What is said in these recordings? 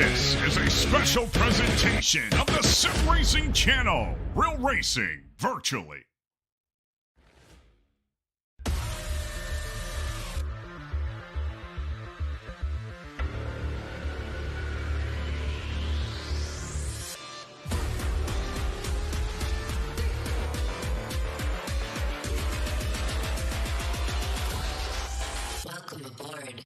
This is a special presentation of the Sim Racing Channel. Real racing virtually. Welcome aboard.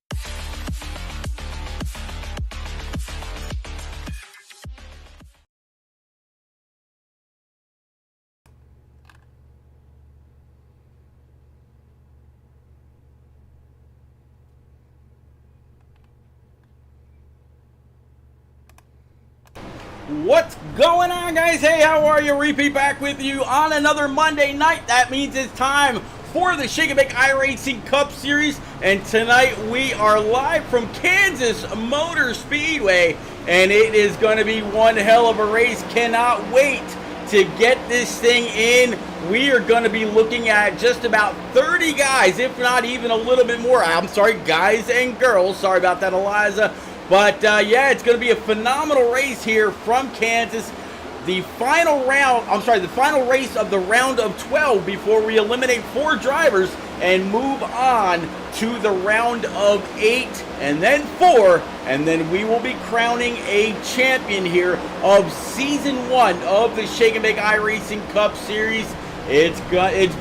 What's going on, guys? Hey, how are you? Repeat back with you on another Monday night. That means it's time for the Shake and Bake iRacing Cup Series, and tonight we are live from Kansas Motor Speedway, and it is going to be one hell of a race. Cannot wait to get this thing in. We are going to be looking at just about 30 guys, if not even a little bit more. I'm sorry, guys and girls. Sorry about that, Eliza. But yeah, it's going to be a phenomenal race here from Kansas. The final race of the round of 12 before we eliminate 4 drivers and move on to the round of 8 and then 4, and then we will be crowning a champion here of season 1 of the Shake and Bake iRacing Cup Series. It's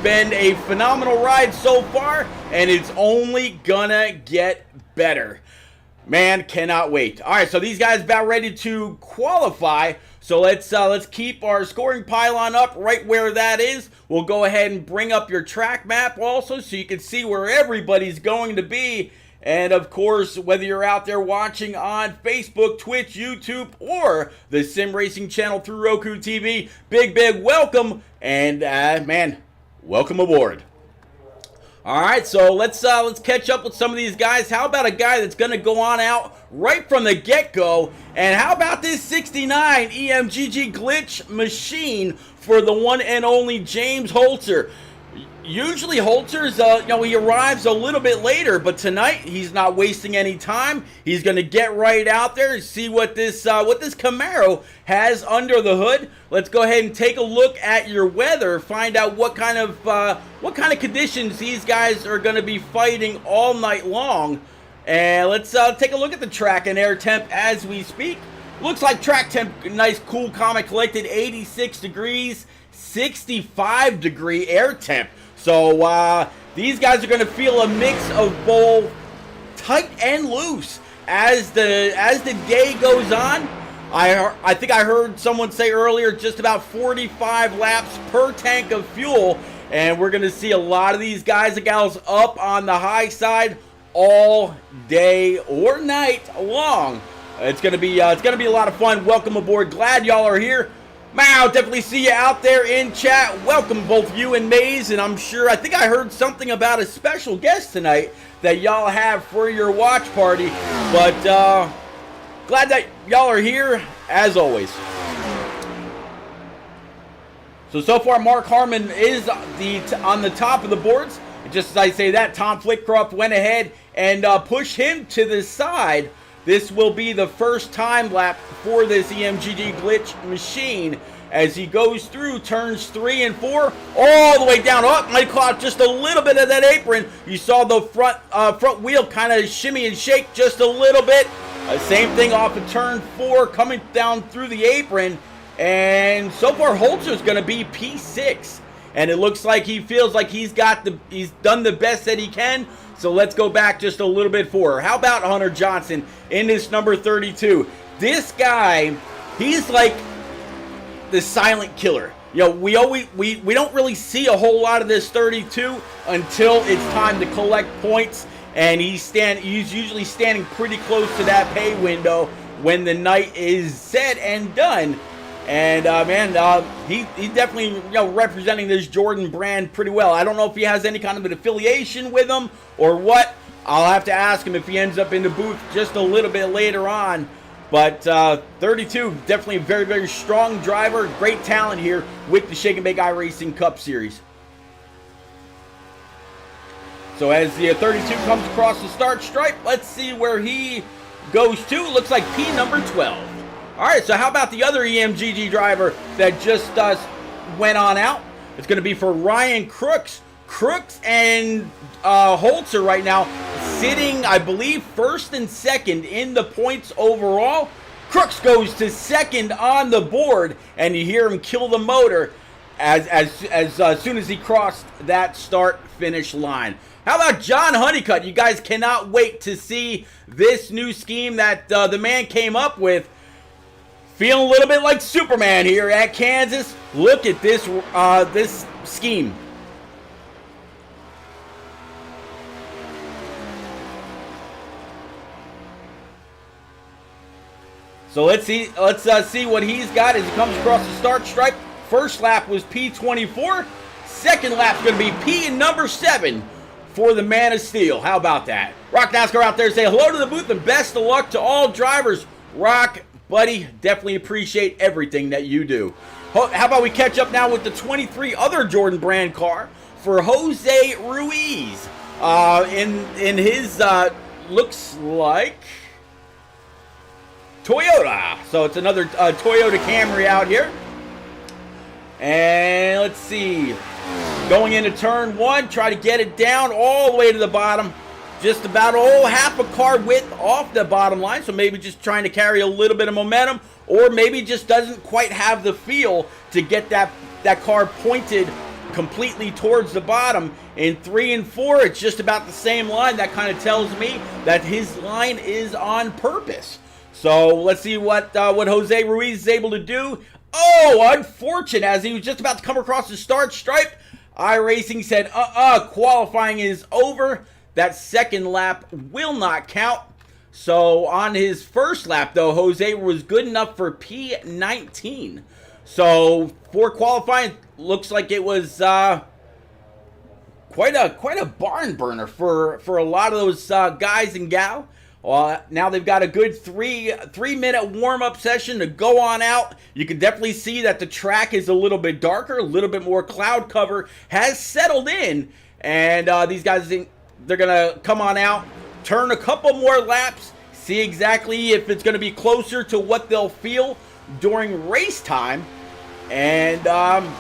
been a phenomenal ride so far, and it's only gonna get better. Man, cannot wait. All right, so these guys about ready to qualify. So let's keep our scoring pylon up right where that is. We'll go ahead and bring up your track map also so you can see where everybody's going to be. And of course, whether you're out there watching on Facebook, Twitch, YouTube, or the Sim Racing Channel through Roku TV, big welcome, and man, welcome aboard. All right, so let's catch up with some of these guys. How about a guy that's going to go on out right from the get-go? And how about this 69 EMGG glitch machine for the one and only James Holzer? Usually Holzer's, he arrives a little bit later, but tonight he's not wasting any time. He's going to get right out there and see what this Camaro has under the hood. Let's go ahead and take a look at your weather, find out what kind of conditions these guys are going to be fighting all night long. And let's take a look at the track and air temp as we speak. Looks like track temp, nice, cool, calm, and collected, 86 degrees, 65 degree air temp. So these guys are going to feel a mix of both tight and loose as the day goes on. I think I heard someone say earlier just about 45 laps per tank of fuel, and we're going to see a lot of these guys and gals up on the high side all day or night long. It's going to be a lot of fun. Welcome aboard. Glad y'all are here. Wow, definitely see you out there in chat. Welcome both you and Maze, and I think I heard something about a special guest tonight that y'all have for your watch party, but glad that y'all are here as always. So far Mark Harmon is on the top of the boards. Just as I say that, Tom Flitcroft went ahead and pushed him to the side. This will be the first time lap for this EMGG glitch machine as he goes through turns 3 and 4 all the way down. Oh, might caught just a little bit of that apron. You saw the front wheel kind of shimmy and shake just a little bit. Same thing off of turn 4 coming down through the apron. And so far Holzer's going to be P6. And it looks like he feels like he's done the best that he can. So let's go back just a little bit for her. How about Hunter Johnson in this number 32? This guy, he's like the silent killer. You know, we don't really see a whole lot of this 32 until it's time to collect points, and he's usually standing pretty close to that pay window when the night is said and done. And he's definitely representing this Jordan brand pretty well. I don't know if he has any kind of an affiliation with them or what. I'll have to ask him if he ends up in the booth just a little bit later on. But 32, definitely a very strong driver, great talent here with the Shake and Bake iRacing Cup Series. So as the 32 comes across the start stripe, let's see where he goes to, looks like P number 12. All right, so how about the other EMGG driver that just went on out? It's going to be for Ryan Crooks. Crooks and Holzer right now sitting, I believe, first and second in the points overall. Crooks goes to second on the board, and you hear him kill the motor as soon as he crossed that start-finish line. How about John Honeycutt? You guys cannot wait to see this new scheme that the man came up with. Feeling a little bit like Superman here at Kansas. Look at this this scheme. So let's see what he's got as he comes across the start stripe. First lap was P24. Second lap's going to be P number 7 for the Man of Steel. How about that? Rock NASCAR out there, say hello to the booth and best of luck to all drivers. Rock, buddy, definitely appreciate everything that you do. How about we catch up now with the 23 other Jordan Brand car for Jose Ruiz. In his, looks like Toyota. So it's another Toyota Camry out here. And let's see. Going into turn 1, try to get it down all the way to the bottom. Just about half a car width off the bottom line. So maybe just trying to carry a little bit of momentum. Or maybe just doesn't quite have the feel to get that car pointed completely towards the bottom. In 3 and 4, it's just about the same line. That kind of tells me that his line is on purpose. So let's see what Jose Ruiz is able to do. Oh, unfortunate, as he was just about to come across the start stripe. iRacing said, qualifying is over. That second lap will not count. So on his first lap, though, Jose was good enough for P19. So for qualifying, looks like it was quite a barn burner for a lot of those guys and gal. Now they've got a good three-minute warm-up session to go on out. You can definitely see that the track is a little bit darker, a little bit more cloud cover has settled in, and these guys, they're gonna come on out, turn a couple more laps, see exactly if it's gonna be closer to what they'll feel during race time, and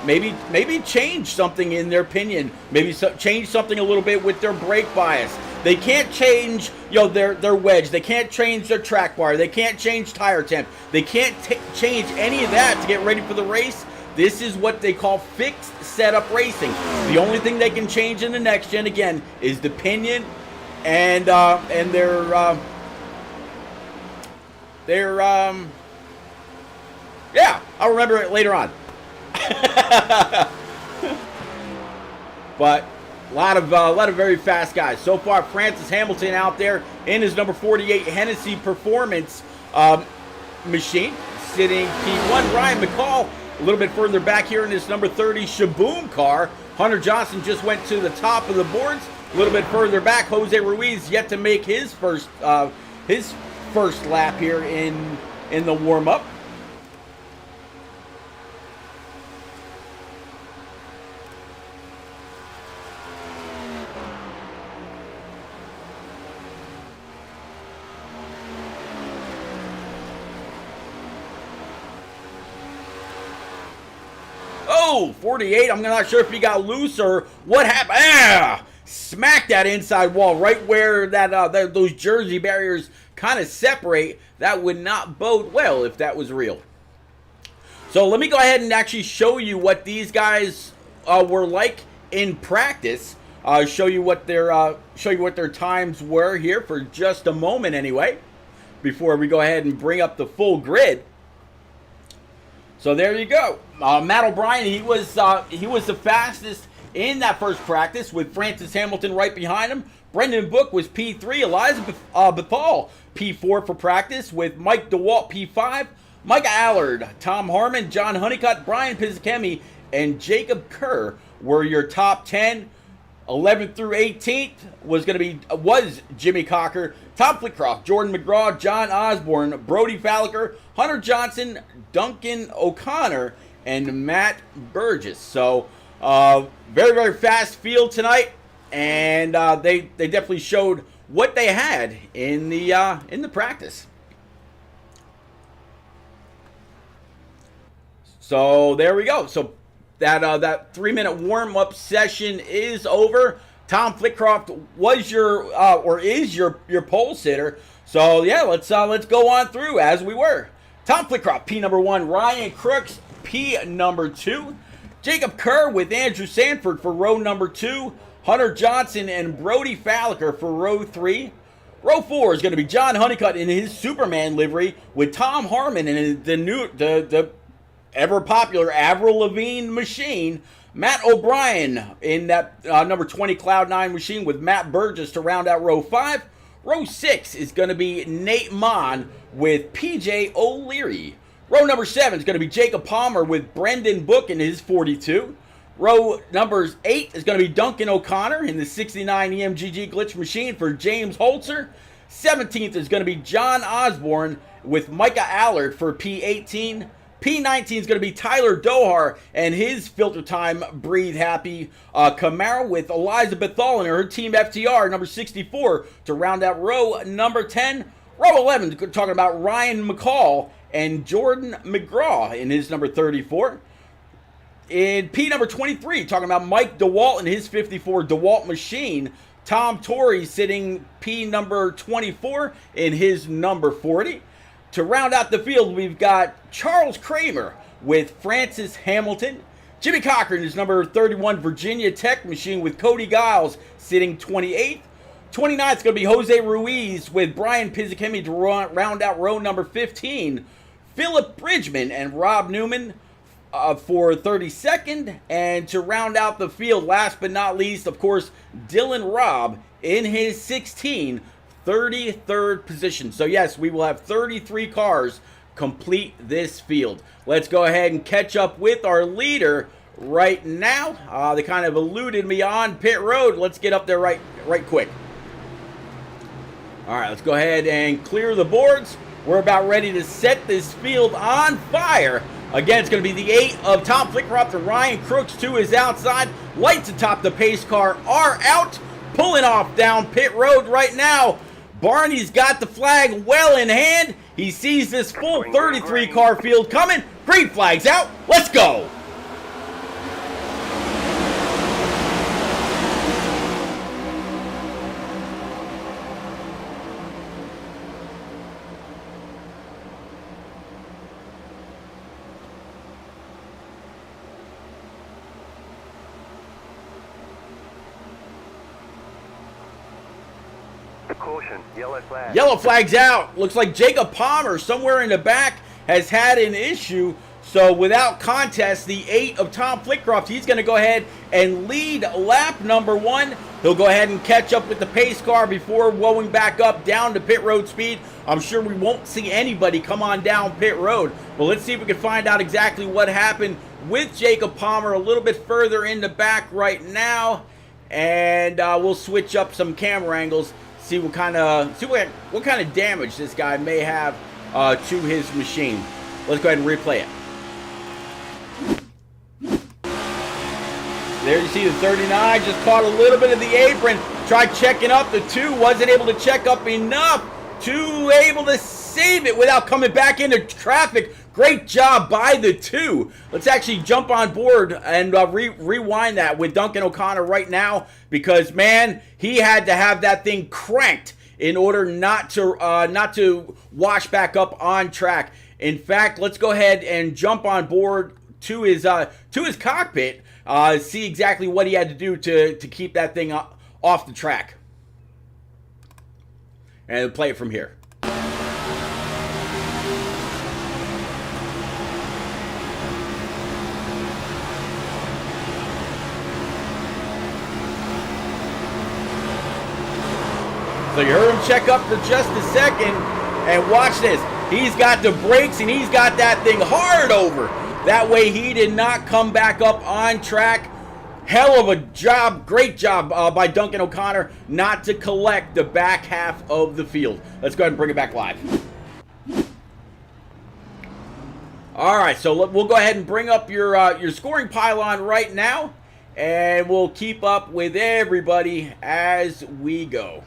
maybe change something in their opinion. Maybe change something a little bit with their brake bias. They can't change, their wedge. They can't change their track bar. They can't change tire temp. They can't change any of that to get ready for the race. This is what they call fixed setup racing. The only thing they can change in the next gen, again, is the pinion and their yeah, I'll remember it later on. But a lot of very fast guys. So far, Francis Hamilton out there in his number 48 Hennessy Performance machine, sitting P1. Ryan McCall a little bit further back here in his number 30 Shaboom car. Hunter Johnson just went to the top of the boards. A little bit further back, Jose Ruiz yet to make his first lap here in the warm-up. Oh, 48. I'm not sure if he got loose or what happened. Smacked that inside wall right where those jersey barriers kind of separate. That would not bode well if that was real. So let me go ahead and actually show you what these guys were like in practice. Show you what their times were here for just a moment anyway, before we go ahead and bring up the full grid. So there you go. Matt O'Brien, he was the fastest in that first practice with Francis Hamilton right behind him. Brendan Book was P3. Eliza Bethal, P4 for practice with Mike DeWalt, P5. Mike Allard, Tom Harmon, John Honeycutt, Brian Pizzakemi, and Jacob Kerr were your top 10. 11th through 18th was Jimmy Cocker, Tom Flitcroft, Jordan Mcgraw, John Osborne, Brody Falliker, Hunter Johnson, Duncan O'Connor, and Matt Burgess. So very, very fast field tonight, and they definitely showed what they had in the practice. So there we go. So that 3-minute warm-up session is over. Tom Flitcroft was your or is your pole sitter. So yeah, let's go on through as we were. Tom Flitcroft, P number 1. Ryan Crooks, P number 2. Jacob Kerr with Andrew Stanford for row number 2. Hunter Johnson and Brody Falliker for row 3. Row 4 is going to be John Honeycutt in his Superman livery with Tom Harmon in the ever popular Avril Lavigne machine. Matt O'Brien in that number 20 Cloud9 machine with Matt Burgess to round out row 5. Row 6 is going to be Nate Mon with PJ O'Leary. Row number 7 is going to be Jacob Palmer with Brendan Book in his 42. Row number 8 is going to be Duncan O'Connor in the 69 EMGG glitch machine for James Holzer. 17th is going to be John Osborne with Micah Allard for P18. P19 is going to be Tyler Dohar and his Filter Time Breathe Happy Camaro with Elizabeth Thal and her Team FTR, number 64, to round out row number 10. Row 11, talking about Ryan McCall and Jordan Mcgraw in his number 34. In P number 23, talking about Mike DeWalt and his 54 DeWalt machine. Tom Torrey sitting P number 24 in his number 40. To round out the field, we've got Charles Kramer with Francis Hamilton. Jimmy Cochran is number 31 Virginia Tech machine with Cody Giles sitting 28th. 29th is going to be Jose Ruiz with Brian Pizzichemi to round out row number 15. Philip Bridgman and Rob Newman for 32nd. And to round out the field, last but not least, of course, Dylan Robb in his 16, 33rd position. So yes, we will have 33 cars complete this field. Let's go ahead and catch up with our leader right now. They kind of eluded me on pit road. Let's get up there right quick. All right, let's go ahead and clear the boards. We're about ready to set this field on fire. Again, it's going to be the 8 of Tom Flitcroft and Ryan Crooks to his outside. Lights atop the pace car are out. Pulling off down pit road right now. Barney's got the flag well in hand. He sees this full 33 car field coming. Green flag's out. Let's go. Caution, yellow flag. Yellow flag's out. Looks like Jacob Palmer somewhere in the back has had an issue. So without contest, the 8 of Tom Flitcroft, he's going to go ahead and lead lap number 1. He'll go ahead and catch up with the pace car before woeing back up down to pit road speed. I'm sure we won't see anybody come on down pit road. But let's see if we can find out exactly what happened with Jacob Palmer a little bit further in the back right now. And we'll switch up some camera angles. See what kind of damage this guy may have to his machine. Let's go ahead and replay it. There you see the 39 just caught a little bit of the apron. Tried checking up the 2, wasn't able to check up enough to able to save it without coming back into traffic. Great job by the 2. Let's actually jump on board and rewind that with Duncan O'Connor right now, because man, he had to have that thing cranked in order not to wash back up on track. In fact, let's go ahead and jump on board to his cockpit, see exactly what he had to do to keep that thing off the track, and play it from here. So you heard him check up for just a second, and watch this. He's got the brakes, and he's got that thing hard over. That way he did not come back up on track. Hell of a job, great job by Duncan O'Connor not to collect the back half of the field. Let's go ahead and bring it back live. All right, so we'll go ahead and bring up your scoring pylon right now, and we'll keep up with everybody as we go.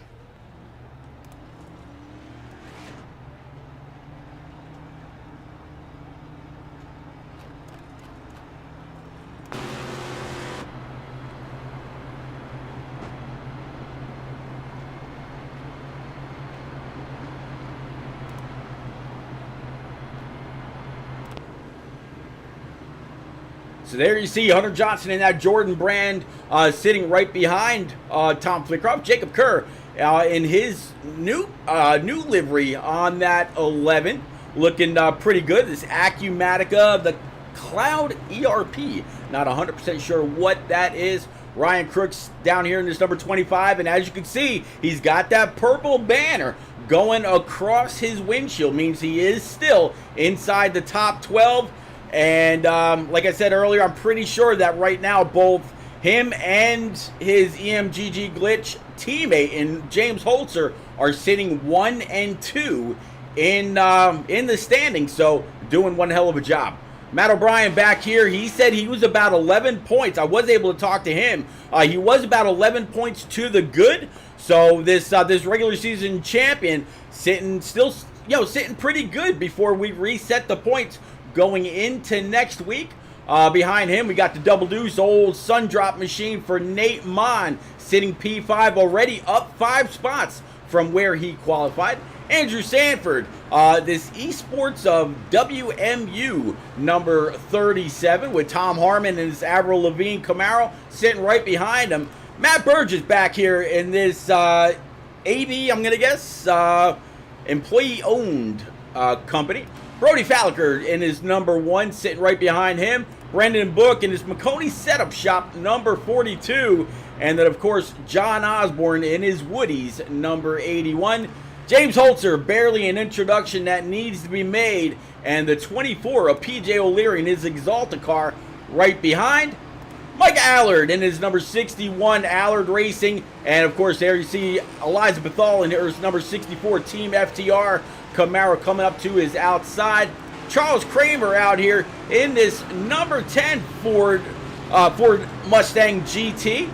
So there you see Hunter Johnson in that Jordan brand sitting right behind Tom Flitcroft. Jacob Kerr in his new livery on that 11. Looking pretty good. This Acumatica, the Cloud ERP. Not 100% sure what that is. Ryan Crooks down here in this number 25. And as you can see, he's got that purple banner going across his windshield. Means he is still inside the top 12. And like I said earlier, I'm pretty sure that right now both him and his EMGG Glitch teammate in James Holzer are sitting 1 and 2 in the standings. So doing one hell of a job. Matt O'Brien back here, he said he was about 11 points. I was able to talk to him. He was about 11 points to the good. So this regular season champion sitting pretty good before we reset the points going into next week. Behind him, we got the Double Deuce, old sun drop machine for Nate Mon, sitting P5, already up 5 spots from where he qualified. Andrew Stanford, this esports of WMU number 37 with Tom Harmon and his Avril Lavigne Camaro sitting right behind him. Matt Burgess back here in this AV, I'm going to guess, employee-owned company. Brody Falliker in his number 1 sitting right behind him. Brendan Book in his McConey Setup Shop number 42. And then, of course, John Osborne in his Woodies number 81. James Holzer, barely an introduction that needs to be made. And the 24 of PJ O'Leary in his Exalta car right behind. Mike Allard in his number 61 Allard Racing. And, of course, there you see Eliza Bethal in his number 64 Team FTR Camaro coming up to his outside. Charles Kramer out here in this number 10 Ford Mustang GT.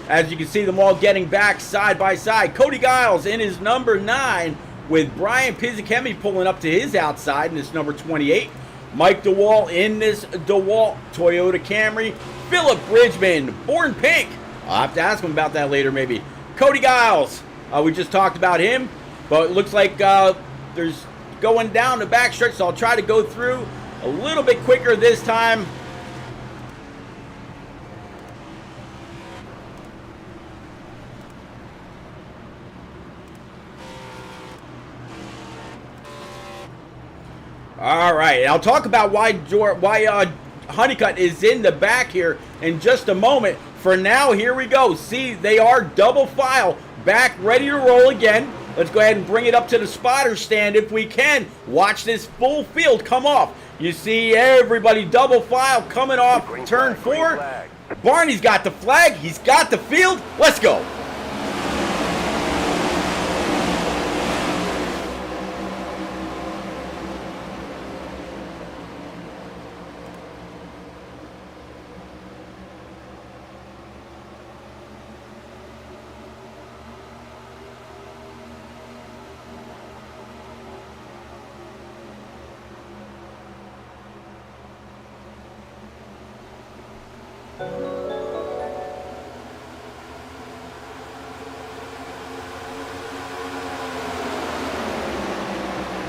As you can see them all getting back side by side. Cody Giles in his number 9 with Brian Pizzicemi pulling up to his outside in this number 28. Mike DeWalt in this DeWalt Toyota Camry. Philip Bridgman, Born Pink. I'll have to ask him about that later maybe. Cody Giles, we just talked about him, but it looks like there's going down the backstretch, so I'll try to go through a little bit quicker this time. All right, I'll talk about why Honeycutt is in the back here in just a moment. For now, here we go. See, they are double file, back ready to roll again. Let's go ahead and bring it up to the spotter stand if we can. Watch this full field come off. You see everybody double file coming off turn 4. Barney's got the flag. He's got the field. Let's go.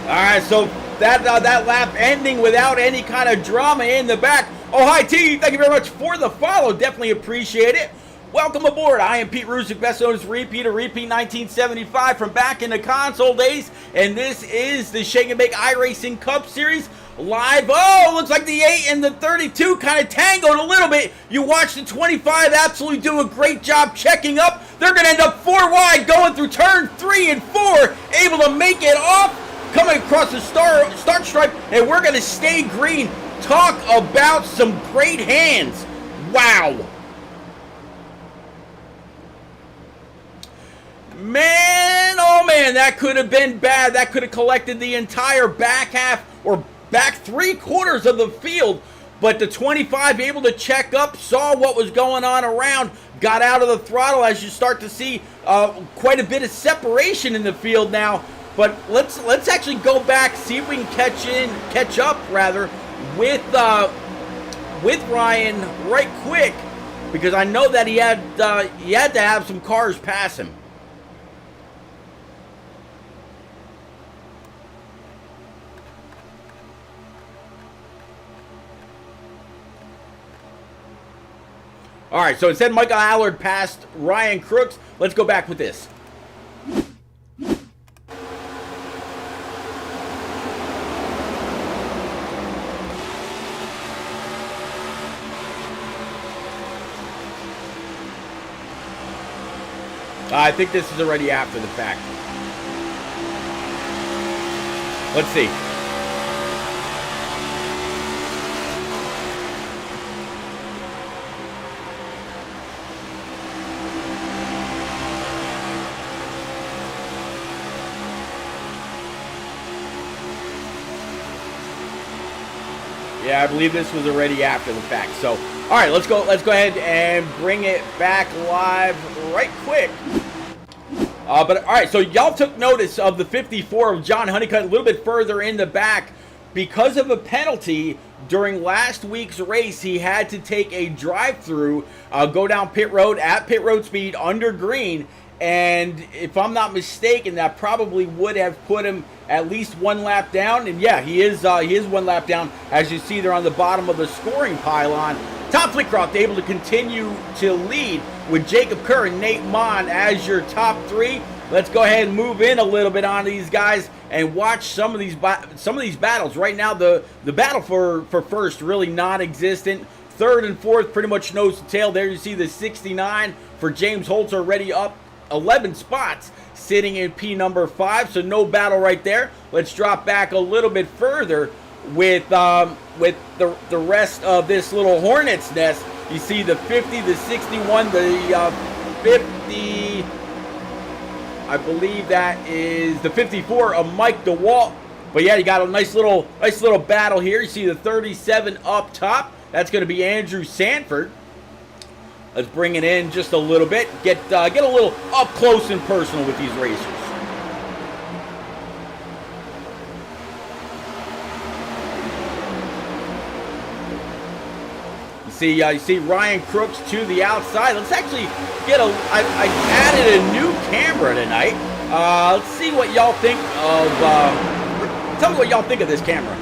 Alright, so that lap ending without any kind of drama in the back. Oh, hi T, thank you very much for the follow, definitely appreciate it. Welcome aboard. I am Pete Rusick, best known as Repeat 1975 from back in the console days, and this is the Shake and Bake iRacing Cup Series live. Oh, looks like the 8 and the 32 kind of tangled a little bit. You watch the 25 absolutely do a great job checking up. They're going to end up 4 wide going through turn 3 and 4, able to make it off. Coming across the start stripe, and we're going to stay green. Talk about some great hands. Wow. Man, oh man, that could have been bad. That could have collected the entire back half or back 3/4 of the field. But the 25 able to check up, saw what was going on around, got out of the throttle as you start to see quite a bit of separation in the field now. But let's actually go back, see if we can catch up with Ryan right quick, because I know that he had to have some cars pass him. All right, so it said Michael Allard passed Ryan Crooks. Let's go back with this. I think this is already after the fact. Let's see. Yeah, I believe this was already after the fact. So, all right, let's go ahead and bring it back live right quick. But all right, so y'all took notice of the 54 of John Honeycutt a little bit further in the back. Because of a penalty during last week's race, he had to take a drive-through, go down pit road at pit road speed under green. And if I'm not mistaken, that probably would have put him at least one lap down. And yeah, he is one lap down, as you see there on the bottom of the scoring pylon. Tom Flitcroft able to continue to lead with Jacob Kerr and Nate Mon as your top three. Let's go ahead and move in a little bit on these guys and watch some of these battles. Right now, the battle for first really non-existent. Third and fourth pretty much nose to tail. There you see the 69 for James Holtz already up 11 spots, sitting in P number 5. So no battle right there. Let's drop back a little bit further with the rest of this little hornet's nest. You see the 50, the 61, the 50. I believe that is the 54 of Mike DeWalt. But yeah, you got a nice little battle here. You see the 37 up top. That's going to be Andrew Stanford. Let's bring it in just a little bit. Get a little up close and personal with these racers. You see Ryan Crooks to the outside. Let's actually get I added a new camera tonight. Let's see what y'all think of. Tell me what y'all think of this camera.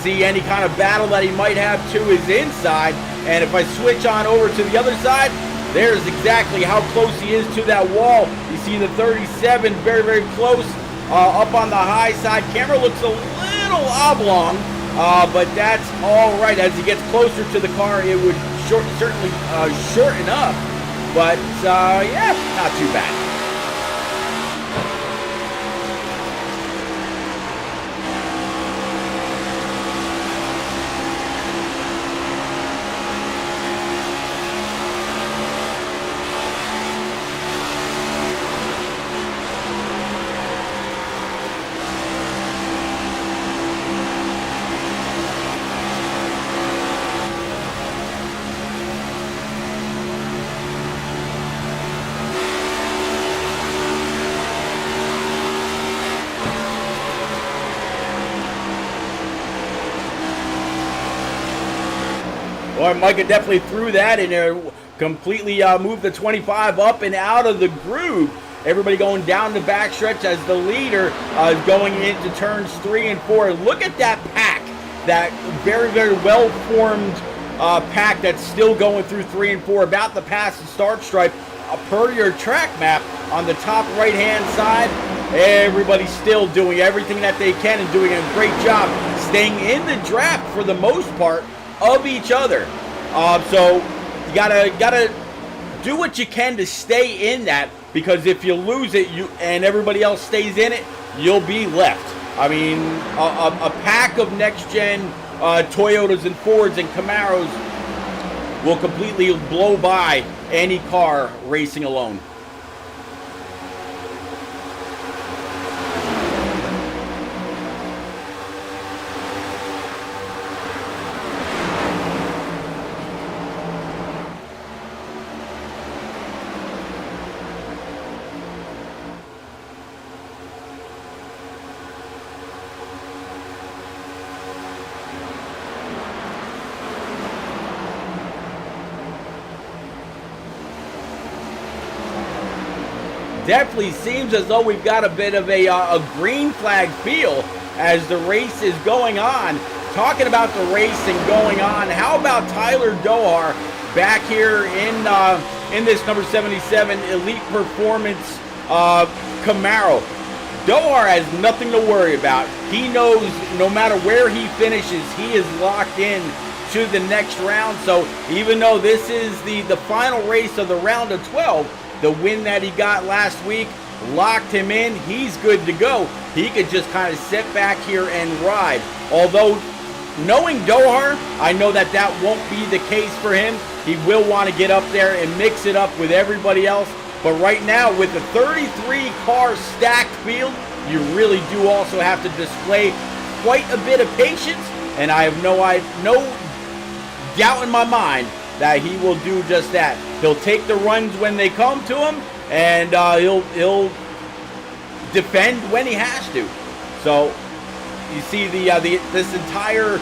See any kind of battle that he might have to his inside. And if I switch on over to the other side, there's exactly how close he is to that wall. You see the 37 very, very close up on the high side. Camera looks a little oblong, but that's all right. As he gets closer to the car, it would certainly shorten up. But, yeah, not too bad. Well, Micah definitely threw that in there, completely moved the 25 up and out of the groove. Everybody going down the backstretch as the leader is going into turns 3 and 4. Look at that pack, that very, very well-formed pack that's still going through 3 and 4, about to pass the start stripe. Per your track map on the top right-hand side, everybody's still doing everything that they can and doing a great job staying in the draft for the most part of each other. So you gotta do what you can to stay in that, because if you lose it, and everybody else stays in it, you'll be left. I mean, a pack of next-gen Toyotas and Fords and Camaros will completely blow by any car racing alone. Definitely seems as though we've got a bit of a green flag feel as the race is going on. talking about the racing going on, how about Tyler Dohar back here in this number 77 Elite Performance Camaro? Dohar has nothing to worry about. He knows no matter where he finishes, he is locked in to the next round. So even though this is the final race of the round of 12, the win that he got last week locked him in. He's good to go. He could just kind of sit back here and ride. Although, knowing Dohar, I know that that won't be the case for him. He will want to get up there and mix it up with everybody else. But right now, with the 33-car stacked field, you really do also have to display quite a bit of patience. And I have no doubt in my mind that he will do just that. He'll take the runs when they come to him, and he'll defend when he has to. So you see this entire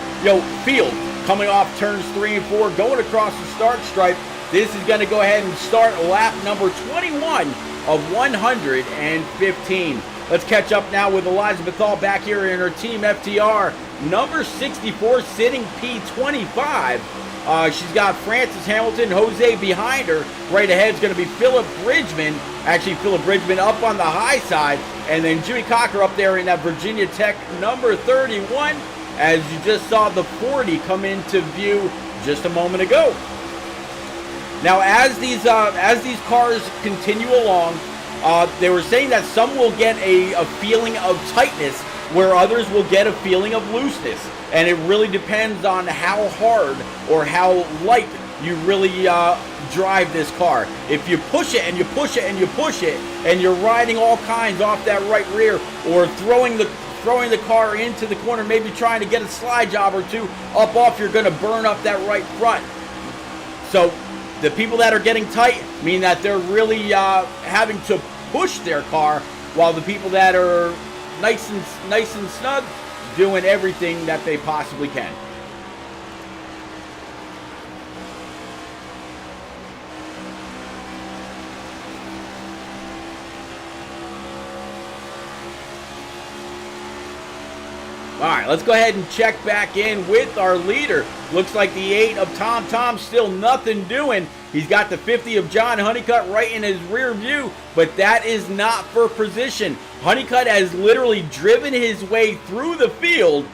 field coming off turns 3 and 4, going across the start stripe. This is going to go ahead and start lap number 21 of 115. Let's catch up now with Eliza Bethal back here in her Team FTR. Number 64 sitting P25. She's got Francis Hamilton, Jose behind her. Right ahead is going to be Philip Bridgman. Actually, Philip Bridgman up on the high side. And then Jimmy Cocker up there in that Virginia Tech number 31. As you just saw the 40 come into view just a moment ago. Now, as these cars continue along, they were saying that some will get a feeling of tightness, where others will get a feeling of looseness. And it really depends on how hard or how light you really drive this car. If you push it and you push it and you push it, and you're riding all kinds off that right rear, or throwing the car into the corner, maybe trying to get a slide job or two up off, you're going to burn up that right front. So the people that are getting tight mean that they're really having to push their car, while the people that are nice and snug doing everything that they possibly can. All right, let's go ahead and check back in with our leader. Looks like the 8 of Tom still nothing doing. He's got the 50 of John Honeycutt right in his rear view, but that is not for position. Honeycutt has literally driven his way through the field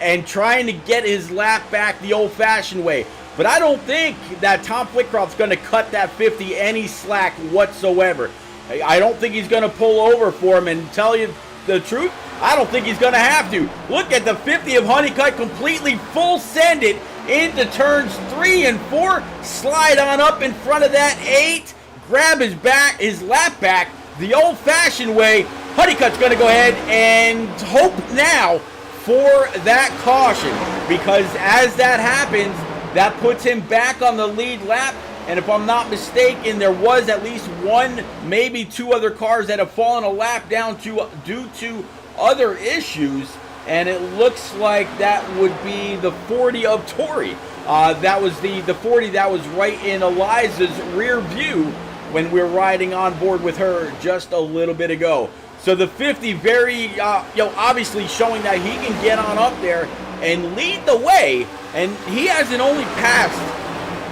and trying to get his lap back the old-fashioned way. But I don't think that Tom Flitcroft's going to cut that 50 any slack whatsoever. I don't think he's going to pull over for him, and tell you the truth, I don't think he's going to have to. Look at the 50 of Honeycutt completely full send it into turns 3 and 4. Slide on up in front of that 8. Grab his lap back the old-fashioned way. Honeycutt's going to go ahead and hope now for that caution, because as that happens, that puts him back on the lead lap. And if I'm not mistaken, there was at least one, maybe 2 other cars that have fallen a lap down due to other issues, and it looks like that would be the 40 of Tori. That was the 40 that was right in Eliza's rear view when we were riding on board with her just a little bit ago. So the 50 very, obviously showing that he can get on up there and lead the way, and he hasn't only passed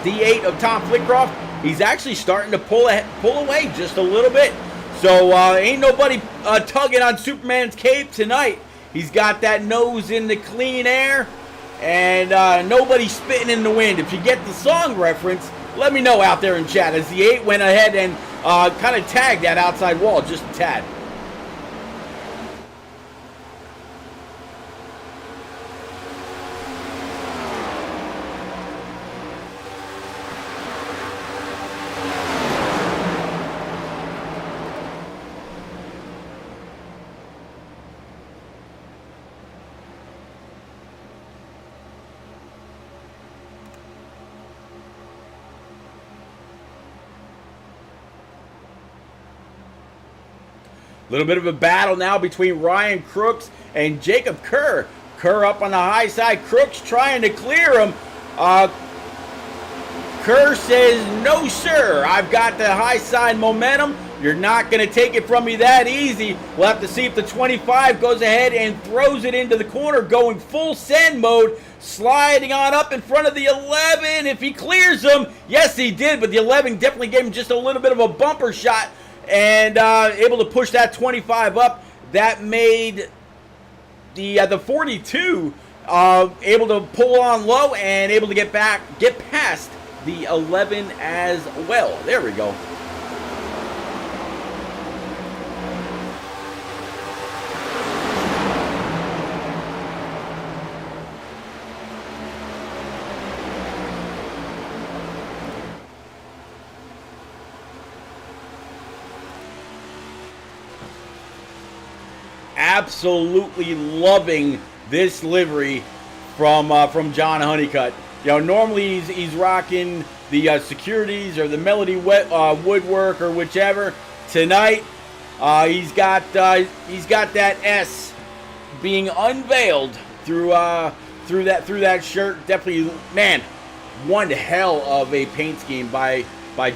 the 8 of Tom Flitcroft, he's actually starting to pull away just a little bit. So ain't nobody tugging on Superman's cape tonight. He's got that nose in the clean air, and nobody spitting in the wind. If you get the song reference, let me know out there in chat, as the 8 went ahead and kind of tagged that outside wall just a tad. A little bit of a battle now between Ryan Crooks and Jacob Kerr. Kerr up on the high side. Crooks trying to clear him. Kerr says, no, sir. I've got the high side momentum. You're not going to take it from me that easy. We'll have to see if the 25 goes ahead and throws it into the corner, going full send mode, sliding on up in front of the 11. If he clears them, yes, he did, but the 11 definitely gave him just a little bit of a bumper shot and able to push that 25 up. That made the 42 able to pull on low and able to get past the 11 as well. There we go. Absolutely loving this livery from John Honeycutt. You know, normally he's rocking the securities or the Melody woodwork or whichever. Tonight, he's got that S being unveiled through that shirt. Definitely, man, one hell of a paint scheme by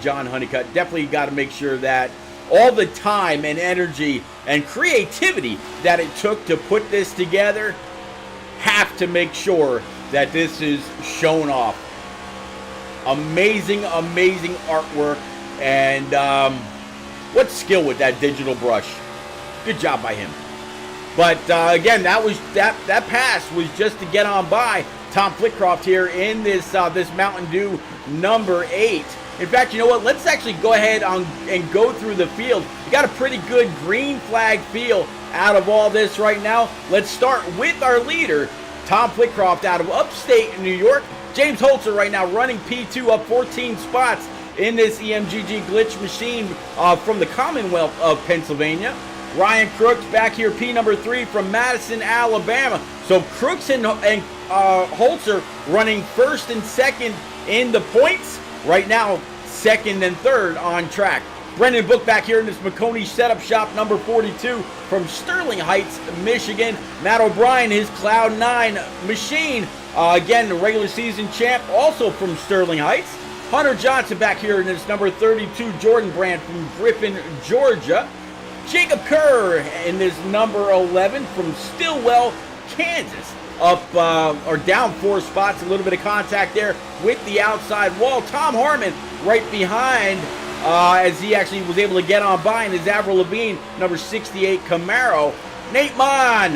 John Honeycutt. Definitely got to make sure that all the time and energy and creativity that it took to put this together, have to make sure that this is shown off. Amazing, amazing artwork, and what skill with that digital brush. Good job by him. But again, that pass was just to get on by Tom Flitcroft here in this Mountain Dew number 8. In fact, you know what? Let's actually go ahead and go through the field. We got a pretty good green flag feel out of all this right now. Let's start with our leader, Tom Flitcroft out of upstate New York. James Holzer right now running P2 up 14 spots in this EMGG glitch machine from the Commonwealth of Pennsylvania. Ryan Crooks back here, P number 3 from Madison, Alabama. So Crooks and Holzer running first and second in the points. Right now, second and third on track. Brendan Book back here in this McConey setup shop, number 42 from Sterling Heights, Michigan. Matt O'Brien, his Cloud 9 machine. Again, the regular season champ, also from Sterling Heights. Hunter Johnson back here in this number 32 Jordan brand from Griffin, Georgia. Jacob Kerr in this number 11 from Stillwell, Kansas. Up or down 4 spots, a little bit of contact there with the outside wall. Tom Harmon right behind as he actually was able to get on by in his Avril Lavigne number 68 Camaro. Nate Mon,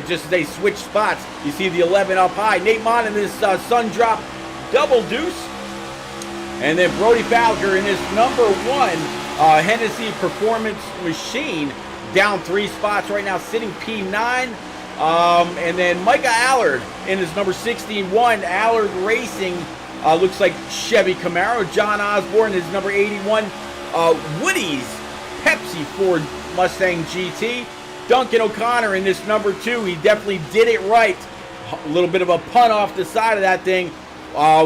just as they switch spots, you see the 11 up high. Nate Mon in this Sun Drop double deuce. And then Brody Falker in this number 1 Hennessy Performance Machine, down 3 spots right now, sitting P9. And then Micah Allard in his number 61 Allard Racing, looks like Chevy Camaro. John Osborne, his number 81 Woody's Pepsi Ford Mustang GT. Duncan O'Connor in this number 2, he definitely did it right. A little bit of a punt off the side of that thing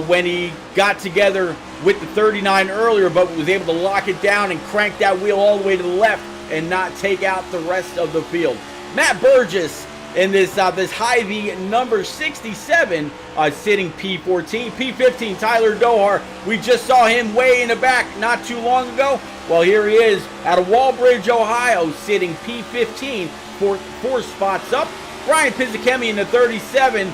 when he got together with the 39 earlier, but was able to lock it down and crank that wheel all the way to the left and not take out the rest of the field. Matt Burgess in this Hy-Vee number 67, sitting P14. P15, Tyler Dohar. We just saw him way in the back not too long ago. Well, here he is out of Walbridge, Ohio, sitting P15, 4 spots up. Brian Pizzakemi in the 37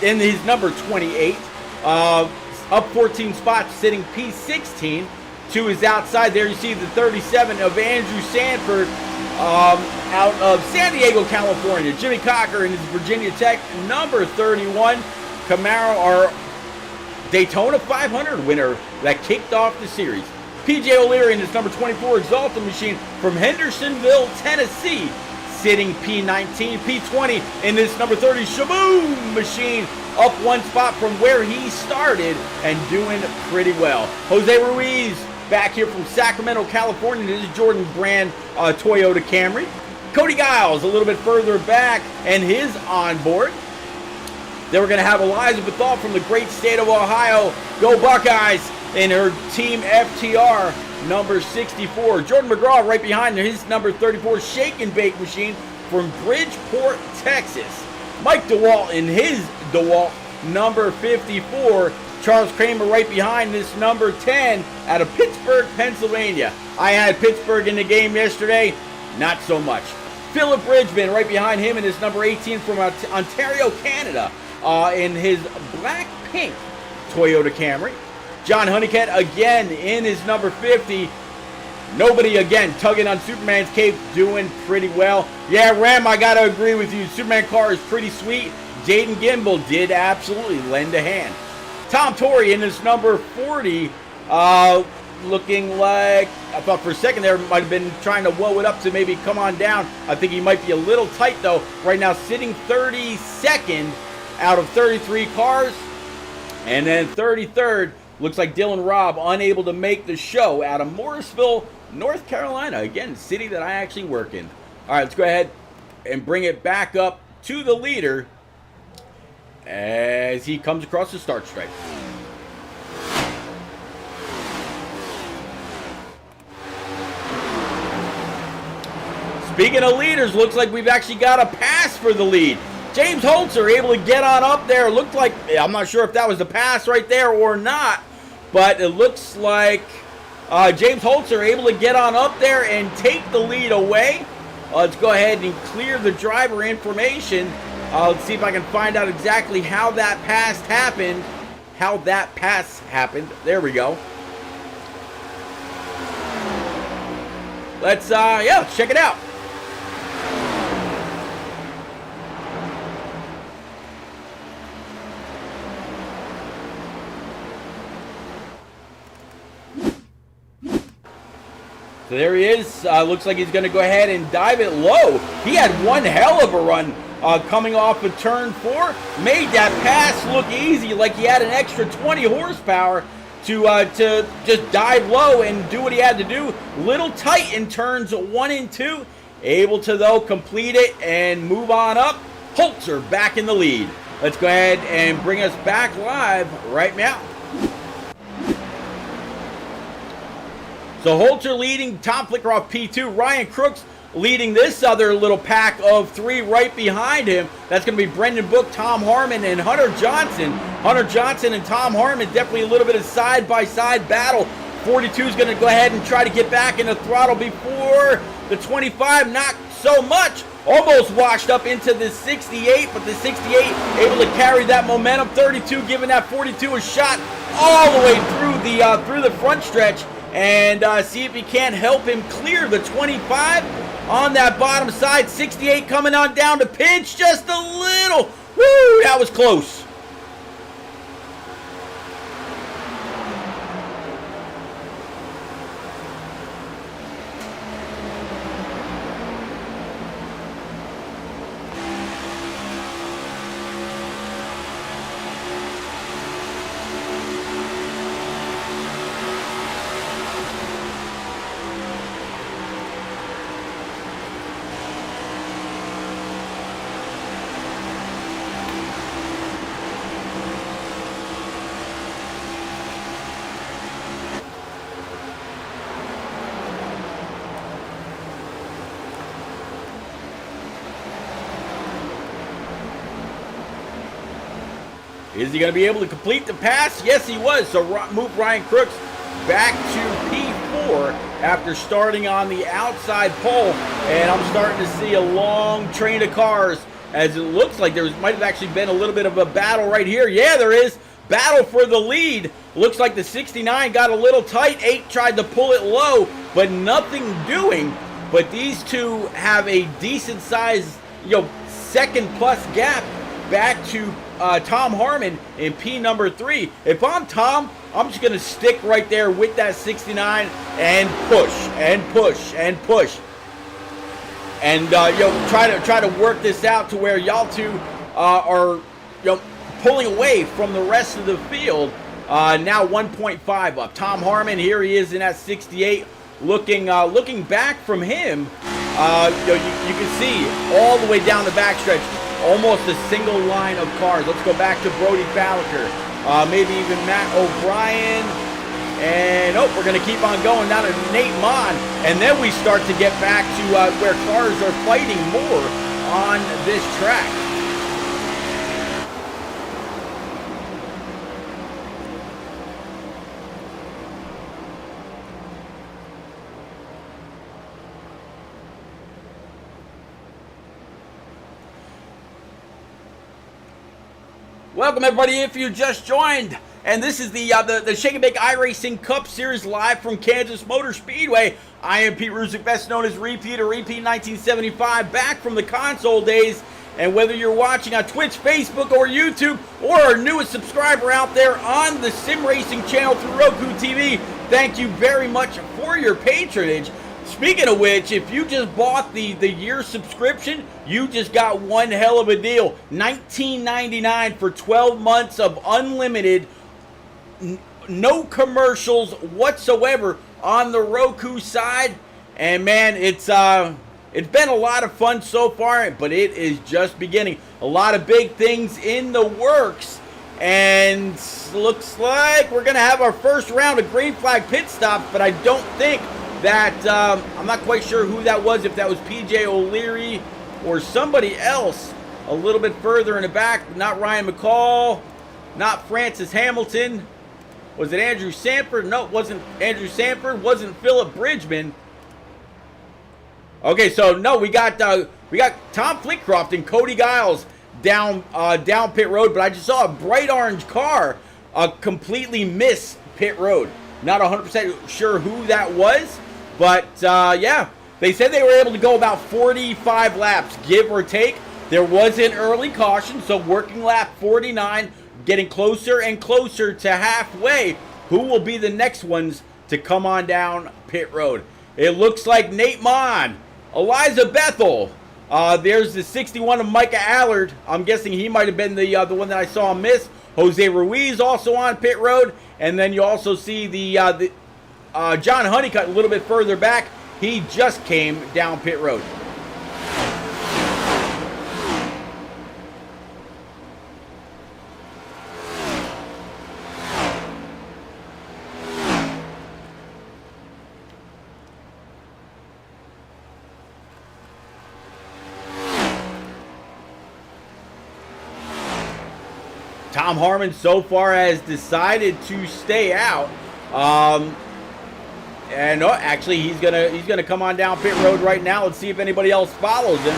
in his number 28, up 14 spots, sitting P16. To his outside there, you see the 37 of Andrew Sanford, out of San Diego, California. Jimmy Cocker in his Virginia Tech number 31 Camaro, our Daytona 500 winner that kicked off the series. PJ O'Leary in his number 24 Exalta machine from Hendersonville, Tennessee, sitting P19. P20 in this number 30 Shaboom machine, up 1 spot from where he started and doing pretty well. Jose Ruiz back here from Sacramento, California. This is Jordan brand Toyota Camry. Cody Giles a little bit further back and his onboard. Then we're going to have Eliza Bethal from the great state of Ohio. Go Buckeyes in her Team FTR number 64. Jordan Mcgraw right behind his number 34 Shake and Bake machine from Bridgeport, Texas. Mike DeWalt in his DeWalt number 54. Charles Kramer right behind this number 10 out of Pittsburgh, Pennsylvania. I had Pittsburgh in the game yesterday. Not so much. Philip Bridgman right behind him in his number 18 from Ontario, Canada, in his black-pink Toyota Camry. John Honeycutt again in his number 50. Nobody again tugging on Superman's cape, doing pretty well. Yeah, Ram, I gotta agree with you. Superman car is pretty sweet. Jaden Gimbel did absolutely lend a hand. Tom Torrey in his number 40, looking like, I thought for a second there might have been trying to woe it up to maybe come on down. I think he might be a little tight though. Right now sitting 32nd out of 33 cars. And then 33rd, looks like Dylan Robb unable to make the show out of Morrisville, North Carolina. Again, city that I actually work in. All right, let's go ahead and bring it back up to the leader as he comes across the start stripe. Speaking of leaders, looks like we've actually got a pass for the lead. James Holzer able to get on up there. Looked like, I'm not sure if that was the pass right there or not, but it looks like James Holzer able to get on up there and take the lead away. Let's go ahead and clear the driver information. Let's see if I can find out exactly how that pass happened. There we go. Let's check it out. So there he is. Looks like he's going to go ahead and dive it low. He had one hell of a run coming off of turn 4. Made that pass look easy, like he had an extra 20 horsepower to just dive low and do what he had to do. Little tight in turns 1 and 2. Able to, though, complete it and move on up. Holzer back in the lead. Let's go ahead and bring us back live right now. So Holzer leading, Tom Flicker off P2. Ryan Crooks leading this other little pack of 3 right behind him. That's going to be Brendan Book, Tom Harmon, and Hunter Johnson. Hunter Johnson and Tom Harmon, definitely a little bit of side-by-side battle. 42 is going to go ahead and try to get back in the throttle before the 25. Not so much. Almost washed up into the 68, but the 68 able to carry that momentum. 32 giving that 42 a shot all the way through the front stretch. And see if he can't help him clear the 25 on that bottom side. 68 coming on down to pinch just a little. Woo, that was close. Is he going to be able to complete the pass? Yes, he was. So move Ryan Crooks back to P4 after starting on the outside pole. And I'm starting to see a long train of cars as it looks like there might have actually been a little bit of a battle right here. Yeah, there is. Battle for the lead. Looks like the 69 got a little tight. 8 tried to pull it low, but nothing doing. But these two have a decent size, second plus gap back to Tom Harmon in P number 3. If I'm Tom, I'm just going to stick right there with that 69 and push and push and push. And try to work this out to where y'all two are pulling away from the rest of the field. Now 1.5 up. Tom Harmon, here he is in that 68. Looking back from him, you can see all the way down the backstretch. Almost a single line of cars. Let's go back to Brody Ballaker. Maybe even Matt O'Brien. And, we're going to keep on going down to Nate Mon. And then we start to get back to where cars are fighting more on this track. Welcome everybody if you just joined. And this is the Shake and Bake iRacing Cup Series live from Kansas Motor Speedway. I am Pete Ruzick, best known as Repeat 1975, back from the console days. And whether you're watching on Twitch, Facebook, or YouTube, or our newest subscriber out there on the Sim Racing channel through Roku TV, thank you very much for your patronage. Speaking of which, if you just bought the year subscription, you just got one hell of a deal. $19.99 for 12 months of unlimited, no commercials whatsoever on the Roku side. And man, it's been a lot of fun so far, but it is just beginning. A lot of big things in the works, and looks like we're gonna have our first round of green flag pit stops, but I don't think that, I'm not quite sure who that was, if that was PJ O'Leary or somebody else a little bit further in the back. Not Ryan McCall, not Francis Hamilton. Was it Andrew Sanford? No, it wasn't Andrew Sanford. Wasn't Philip Bridgman. Okay, so no, we got Tom Flitcroft and Cody Giles down pit road, but I just saw a bright orange car completely miss pit road. Not 100% sure who that was, but yeah, they said they were able to go about 45 laps, give or take. There was an early caution, so working lap 49, getting closer and closer to halfway. Who will be the next ones to come on down pit road? It looks like Nate Mon, Eliza Bethel. There's the 61 of Micah Allard. I'm guessing he might have been the one that I saw miss. Jose Ruiz also on pit road. And then you also see the John Honeycutt a little bit further back. He just came down pit road. Tom Harmon so far has decided to stay out, and actually he's gonna come on down pit road right now. Let's see if anybody else follows him.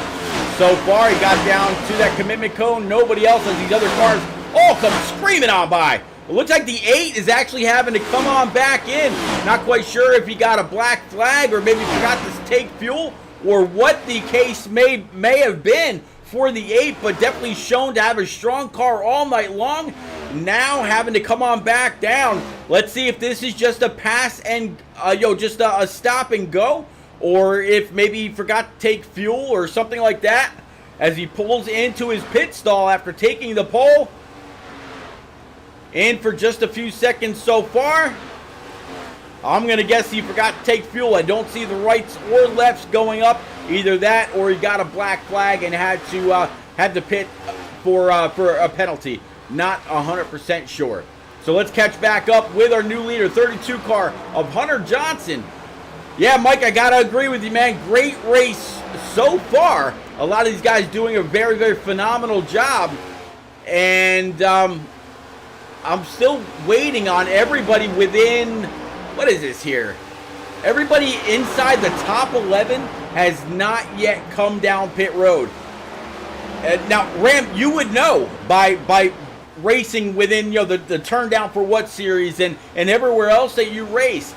So far, he got down to that commitment cone. Nobody else, as these other cars all come screaming on by. It looks like the 8 is actually having to come on back in. Not quite sure if he got a black flag or maybe forgot to take fuel or what the case may have been for the 8, but definitely shown to have a strong car all night long. Now having to come on back down. Let's see if this is just a pass and just a stop and go, or if maybe he forgot to take fuel or something like that as he pulls into his pit stall after taking the pole. In for just a few seconds so far. I'm gonna guess he forgot to take fuel. I don't see the rights or lefts going up. Either that, or he got a black flag and had to pit for a penalty. Not 100% sure. So let's catch back up with our new leader, 32 car of Hunter Johnson. Yeah, Mike, I gotta agree with you, man. Great race so far. A lot of these guys doing a very, very phenomenal job, and I'm still waiting on everybody within. What is this here? Everybody inside the top 11 has not yet come down pit road. Now, Ram, you would know by racing within the turn down for what series and everywhere else that you race.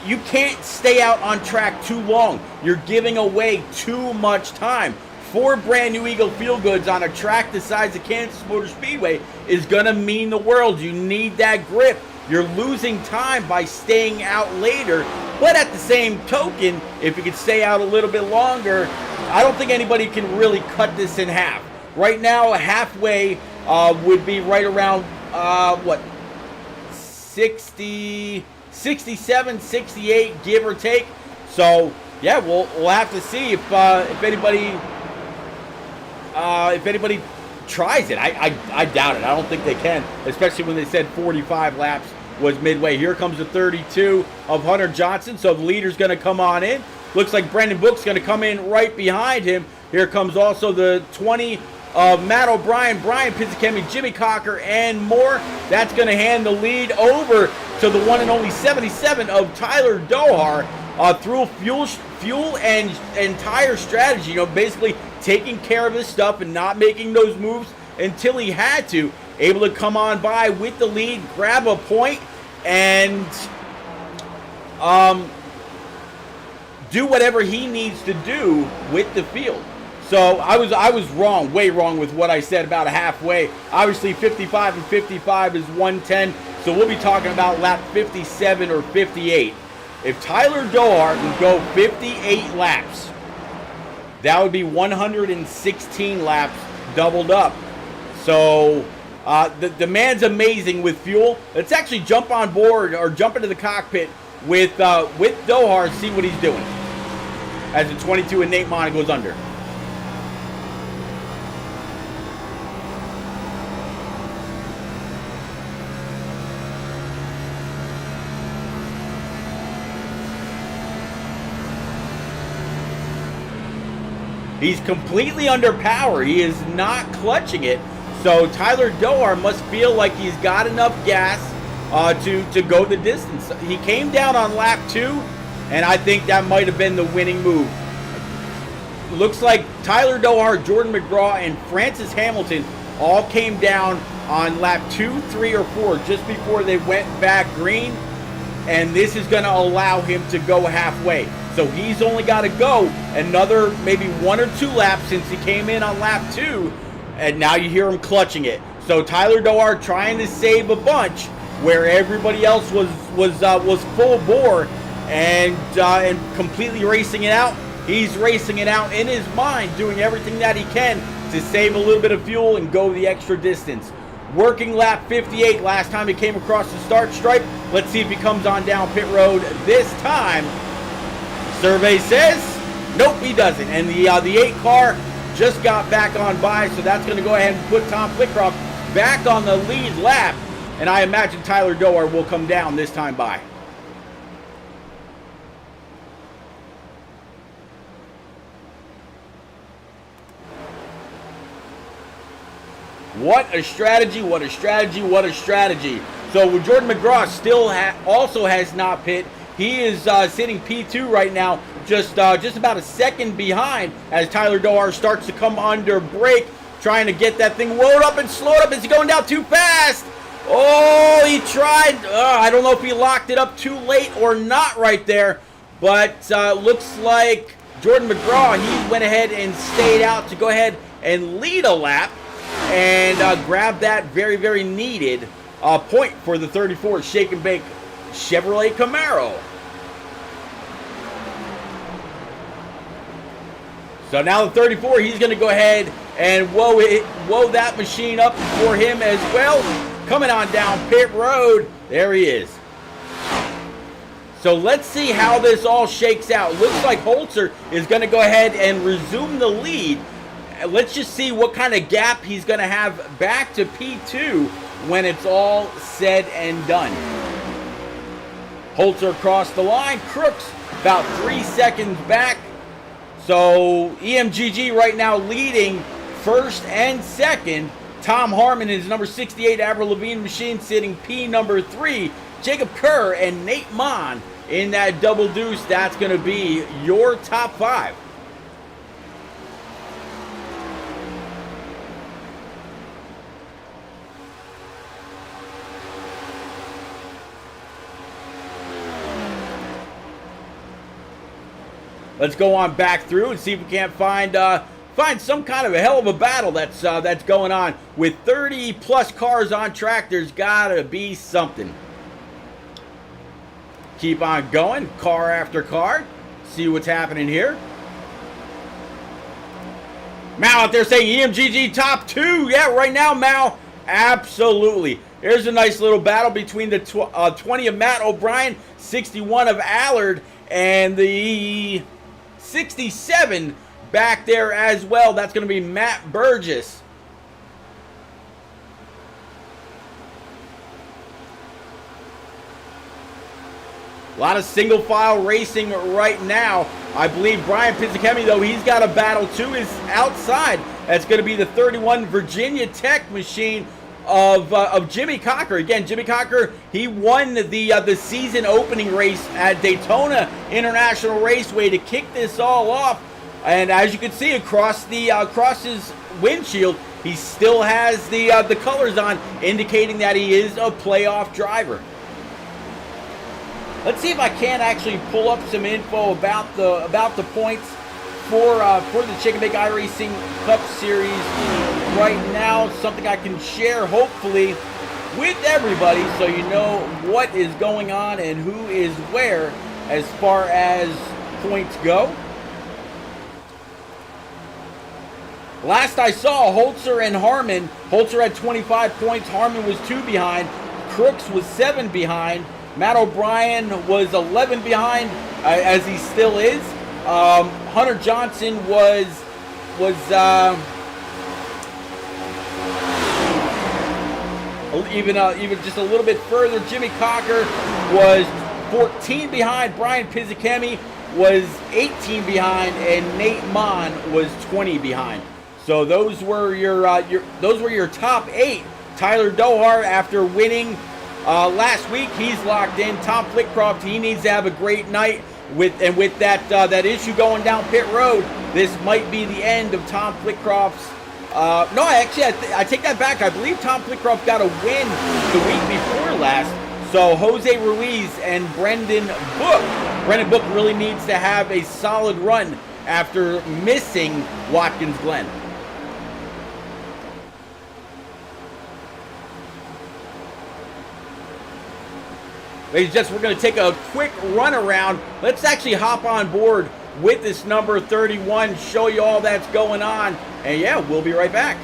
You can't stay out on track too long. You're giving away too much time. 4 brand new Eagle Feel Goods on a track the size of Kansas Motor Speedway is going to mean the world. You need that grip. You're losing time by staying out later, but at the same token, if you could stay out a little bit longer, I don't think anybody can really cut this in half. Right now, halfway would be right around, 67, 68, give or take. So, yeah, we'll have to see if anybody tries it. I doubt it. I don't think they can, especially when they said 45 laps was midway. Here comes the 32 of Hunter Johnson, so the leader's going to come on in. Looks like Brendan Book's going to come in right behind him. Here comes also the 20 of Matt O'Brien, Brian Pizzakemi, Jimmy Cocker, and more. That's going to hand the lead over to the one and only 77 of Tyler Dohar through fuel and tire strategy. Basically taking care of his stuff and not making those moves until he had to. Able to come on by with the lead, grab a point, and do whatever he needs to do with the field. So I was wrong, way wrong with what I said about a halfway. Obviously 55 and 55 is 110, so we'll be talking about lap 57 or 58. If Tyler Dohar can go 58 laps, that would be 116 laps doubled up. So the man's amazing with fuel. Let's actually jump on board or jump into the cockpit with Dohar and see what he's doing as the 22 and Nate Mon goes under. He's completely under power. He is not clutching it. So Tyler Dohar must feel like he's got enough gas to go the distance. He came down on lap 2, and I think that might have been the winning move. Looks like Tyler Dohar, Jordan Mcgraw, and Francis Hamilton all came down on lap 2, 3, or 4 just before they went back green. And this is going to allow him to go halfway. So he's only got to go another maybe 1 or 2 laps since he came in on lap 2. And now you hear him clutching it. So Tyler Dohar trying to save a bunch where everybody else was full bore and completely racing it out. He's racing it out in his mind, doing everything that he can to save a little bit of fuel and go the extra distance. Working lap 58 last time he came across the start stripe. Let's see if he comes on down pit road this time. Survey says, nope, he doesn't. And the 8 car just got back on by, so that's going to go ahead and put Tom Flitcroft back on the lead lap. And I imagine Tyler Dohar will come down this time by. What a strategy, what a strategy, what a strategy. So Jordan Mcgraw still also has not pit. He is sitting P2 right now, just about a second behind as Tyler Dohar starts to come under brake, trying to get that thing rolled up and slowed up. Is he going down too fast? Oh, he tried. I don't know if he locked it up too late or not right there, but looks like Jordan Mcgraw, he went ahead and stayed out to go ahead and lead a lap and grab that very, very needed point for the 34 Shake and Bake Chevrolet Camaro. So now the 34, he's going to go ahead and whoa that machine up for him as well. Coming on down pit road. There he is. So let's see how this all shakes out. Looks like Holzer is going to go ahead and resume the lead. Let's just see what kind of gap he's going to have back to P2 when it's all said and done. Holzer across the line. Crooks about 3 seconds back. So EMGG right now leading first and second. Tom Harmon is number 68 Avril Lavigne machine sitting P number 3. Jacob Kerr and Nate Mon in that double deuce. That's going to be your top 5. Let's go on back through and see if we can't find some kind of a hell of a battle that's going on. With 30 plus cars on track, there's gotta be something. Keep on going, car after car. See what's happening here. Mal out there saying EMGG top 2. Yeah, right now, Mal, absolutely. Here's a nice little battle between the 20 of Matt O'Brien, 61 of Allard, and the 67 back there as well. That's going to be Matt Burgess. A lot of single file racing right now. I believe Brian Pizzichemi, though, he's got a battle too, is outside. That's going to be the 31 Virginia Tech machine of Jimmy Cocker. Again, Jimmy Cocker, he won the season opening race at Daytona International Raceway to kick this all off. And as you can see across his windshield, he still has the colors on, indicating that he is a playoff driver. Let's see if I can actually pull up some info about the points for the Chicken Bake iRacing Cup Series right now. Something I can share, hopefully, with everybody, so you know what is going on and who is where as far as points go. Last I saw, Holzer and Harmon. Holzer had 25 points. Harmon was 2 behind. Crooks was 7 behind. Matt O'Brien was 11 behind, as he still is. Hunter Johnson was even just a little bit further. Jimmy Cocker was 14 behind. Brian Pizzakemi was 18 behind, and Nate Mon was 20 behind. So those were your top 8. Tyler Dohar, after winning last week, he's locked in. Tom Flitcroft, he needs to have a great night with that issue going down pit road. This might be the end of Tom Flitcroft's. No, I take that back. I believe Tom Flitcroft got a win the week before last. So Jose Ruiz and Brendan Book really needs to have a solid run after missing Watkins Glen. Ladies and gents, we're going to take a quick run around. Let's actually hop on board with this number 31, show you all that's going on. And yeah, we'll be right back.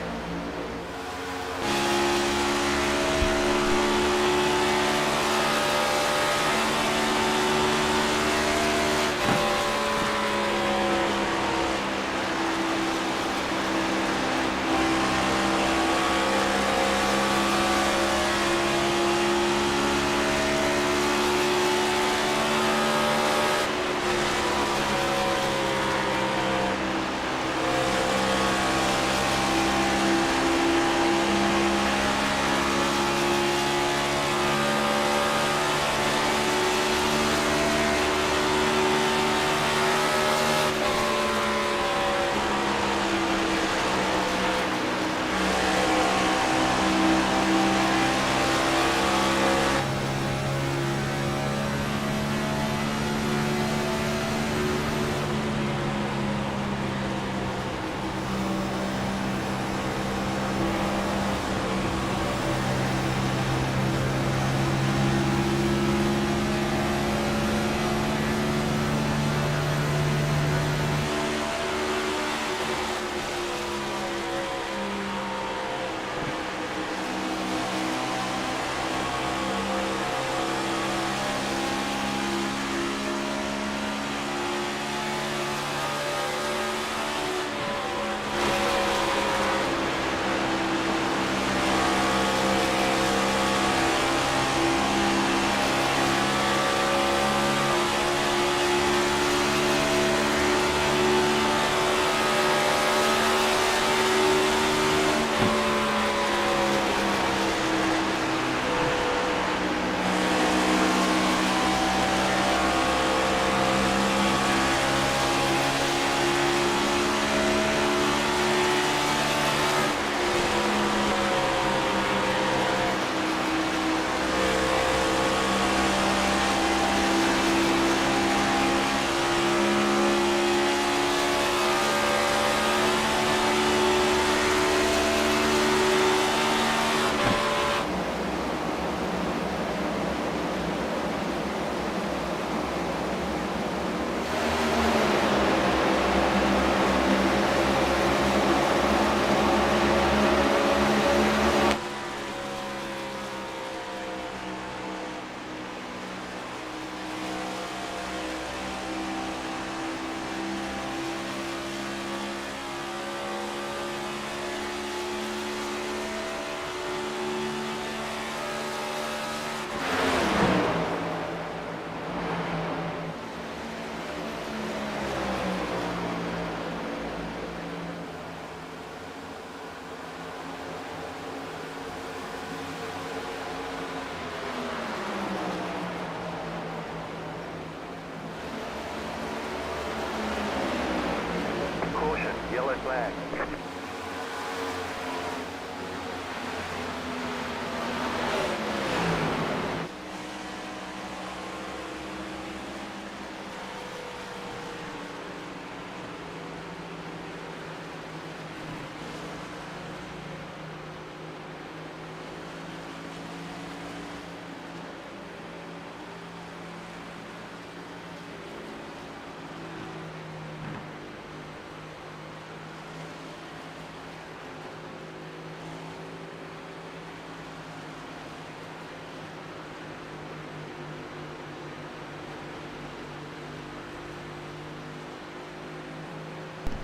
Yellow flag.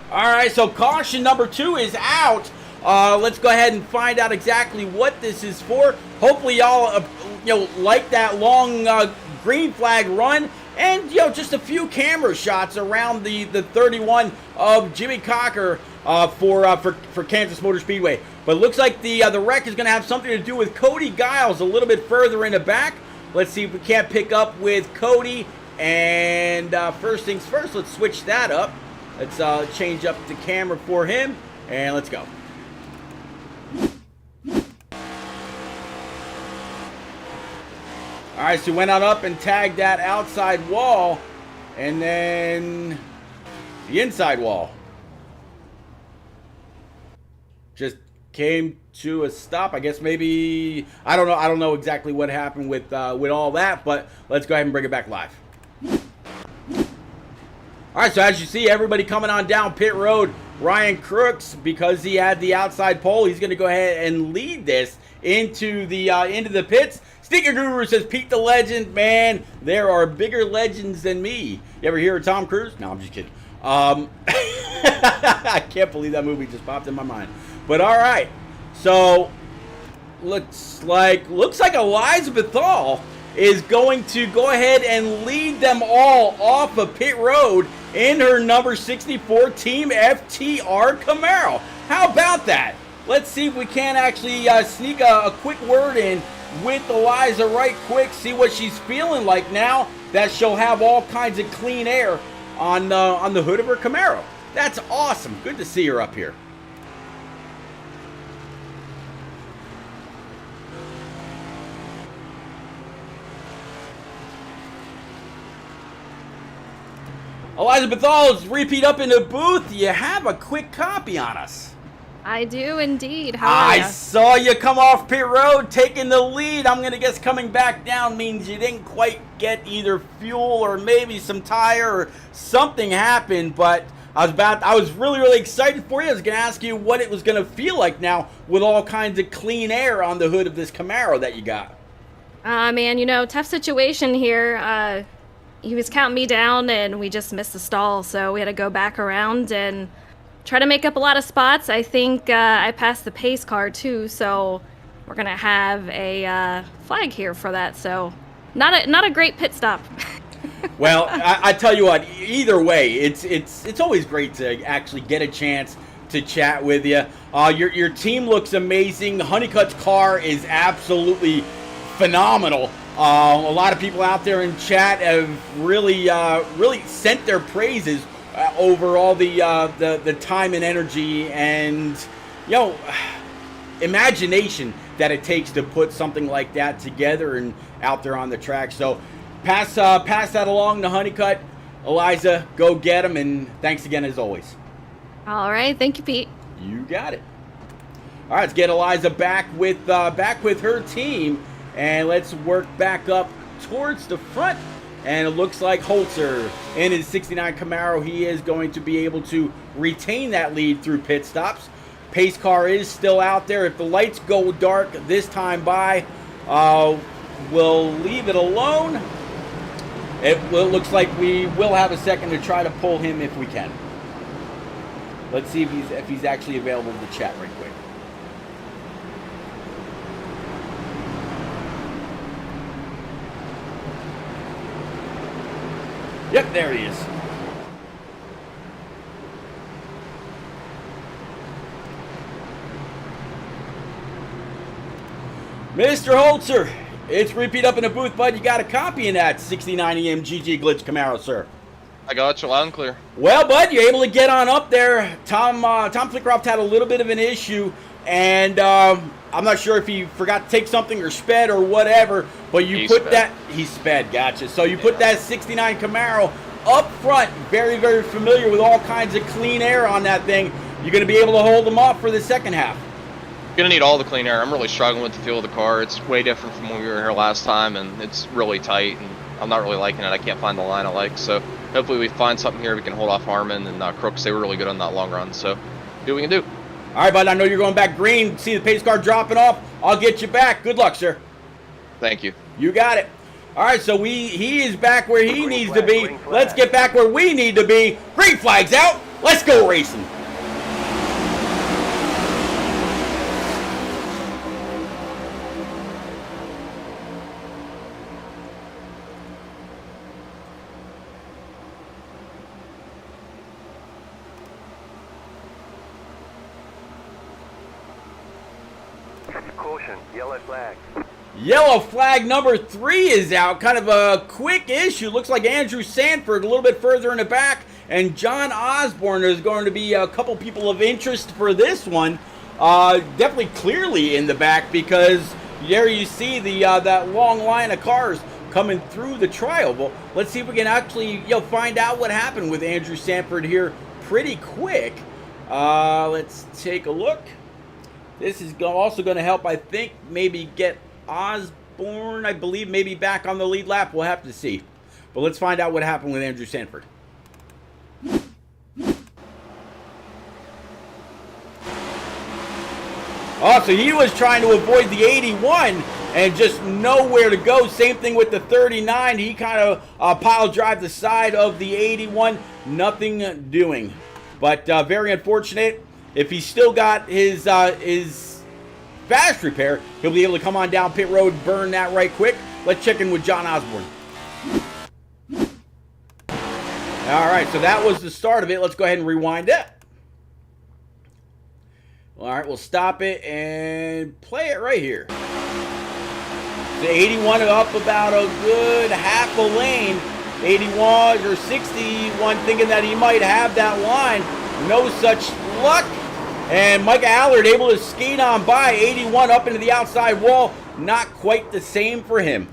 All right, so caution number 2 is out. Let's go ahead and find out exactly what this is for. Hopefully y'all like that long green flag run, and just a few camera shots around the 31 of Jimmy Cocker for Kansas Motor Speedway. But it looks like the wreck is going to have something to do with Cody Giles a little bit further in the back. Let's see if we can't pick up with Cody. And first things first, let's switch that up. Let's change up the camera for him, and let's go. All right, so we went on up and tagged that outside wall, and then the inside wall just came to a stop. I guess maybe I don't know exactly what happened with all that, but let's go ahead and bring it back live. All right, so as you see, everybody coming on down pit road. Ryan Crooks, because he had the outside pole, he's going to go ahead and lead this into the pits. Stinker Guru says, Pete the Legend, man, there are bigger legends than me. You ever hear of Tom Cruise? No, I'm just kidding. I can't believe that movie just popped in my mind. But all right, so looks like Eliza Bethal is going to go ahead and lead them all off of pit road in her number 64 Team FTR Camaro. How about that? Let's see if we can actually sneak a quick word in with Eliza right quick, see what she's feeling like now that she'll have all kinds of clean air on the hood of her Camaro. That's awesome. Good to see her up here. Eliza Bethal's repeat up in the booth. You have a quick copy on us. I do indeed. How are I ya? saw you come off pit road taking the lead. I'm going to guess coming back down means you didn't quite get either fuel or maybe some tire or something happened, but I was really excited for you. I was going to ask you what it was going to feel like now with all kinds of clean air on the hood of this Camaro that you got. Man, tough situation here. He was counting me down and we just missed the stall, so we had to go back around and try to make up a lot of spots. I think I passed the pace car too, so we're gonna have a flag here for that. So not a great pit stop. Well, I tell you what, either way, it's always great to actually get a chance to chat with you. Your team looks amazing. Honeycutt's car is absolutely phenomenal. A lot of people out there in chat have really sent their praises over all the time and energy and imagination that it takes to put something like that together and out there on the track. So pass that along to Honeycutt. Eliza, go get him, and thanks again as always. All right, thank you, Pete. You got it. All right, let's get Eliza back with her team. And let's work back up towards the front. And it looks like Holzer in his 69 Camaro, he is going to be able to retain that lead through pit stops. Pace car is still out there. If the lights go dark this time by, we'll leave it alone. It looks like we will have a second to try to pull him if we can. Let's see if he's actually available to chat right quick. Yep, there he is. Mr. Holzer, it's repeat up in the booth, bud. You got a copy in that 69 EMGG Glitch Camaro, sir. I got you loud and clear. Well, bud, you're able to get on up there. Tom Flickroft had a little bit of an issue, and I'm not sure if he forgot to take something or sped or whatever, but he sped, gotcha. So you put that 69 Camaro up front, very familiar with all kinds of clean air on that thing. You're going to be able to hold them off for the second half. Gonna need all the clean air. I'm really struggling with the feel of the car. It's way different from when we were here last time, and it's really tight, and I'm not really liking it. I can't find the line I like, so hopefully we find something here we can hold off Harmon and Crooks. They were really good on that long run, so do what we can do. All right, bud, I know you're going back green. See the pace car dropping off. I'll get you back. Good luck, sir. Thank you. You got it. All right, so he is back where he needs to be. Let's get back where we need to be. Green flag's out. Let's go racing. Caution, yellow flag. Yellow flag number 3 is out. Kind of a quick issue. Looks like Andrew Stanford a little bit further in the back. And John Osborne is going to be a couple people of interest for this one. Definitely clearly in the back, because there you see the that long line of cars coming through the trial. Well, let's see if we can actually find out what happened with Andrew Stanford here pretty quick. Let's take a look. This is also going to help, I think, maybe get Osborne, I believe, maybe back on the lead lap. We'll have to see. But let's find out what happened with Andrew Stanford. Oh, so he was trying to avoid the 81 and just nowhere to go. Same thing with the 39. He kind of pile drive the side of the 81. Nothing doing. But very unfortunate. If he's still got his fast repair, he'll be able to come on down pit road, burn that right quick. Let's check in with John Osborne. All right, so that was the start of it. Let's go ahead and rewind it. All right, we'll stop it and play it right here. The 81 up about a good half a lane. 81 or 61 thinking that he might have that line. No such luck. And Micah Allard able to skate on by. 81 up into the outside wall. Not quite the same for him.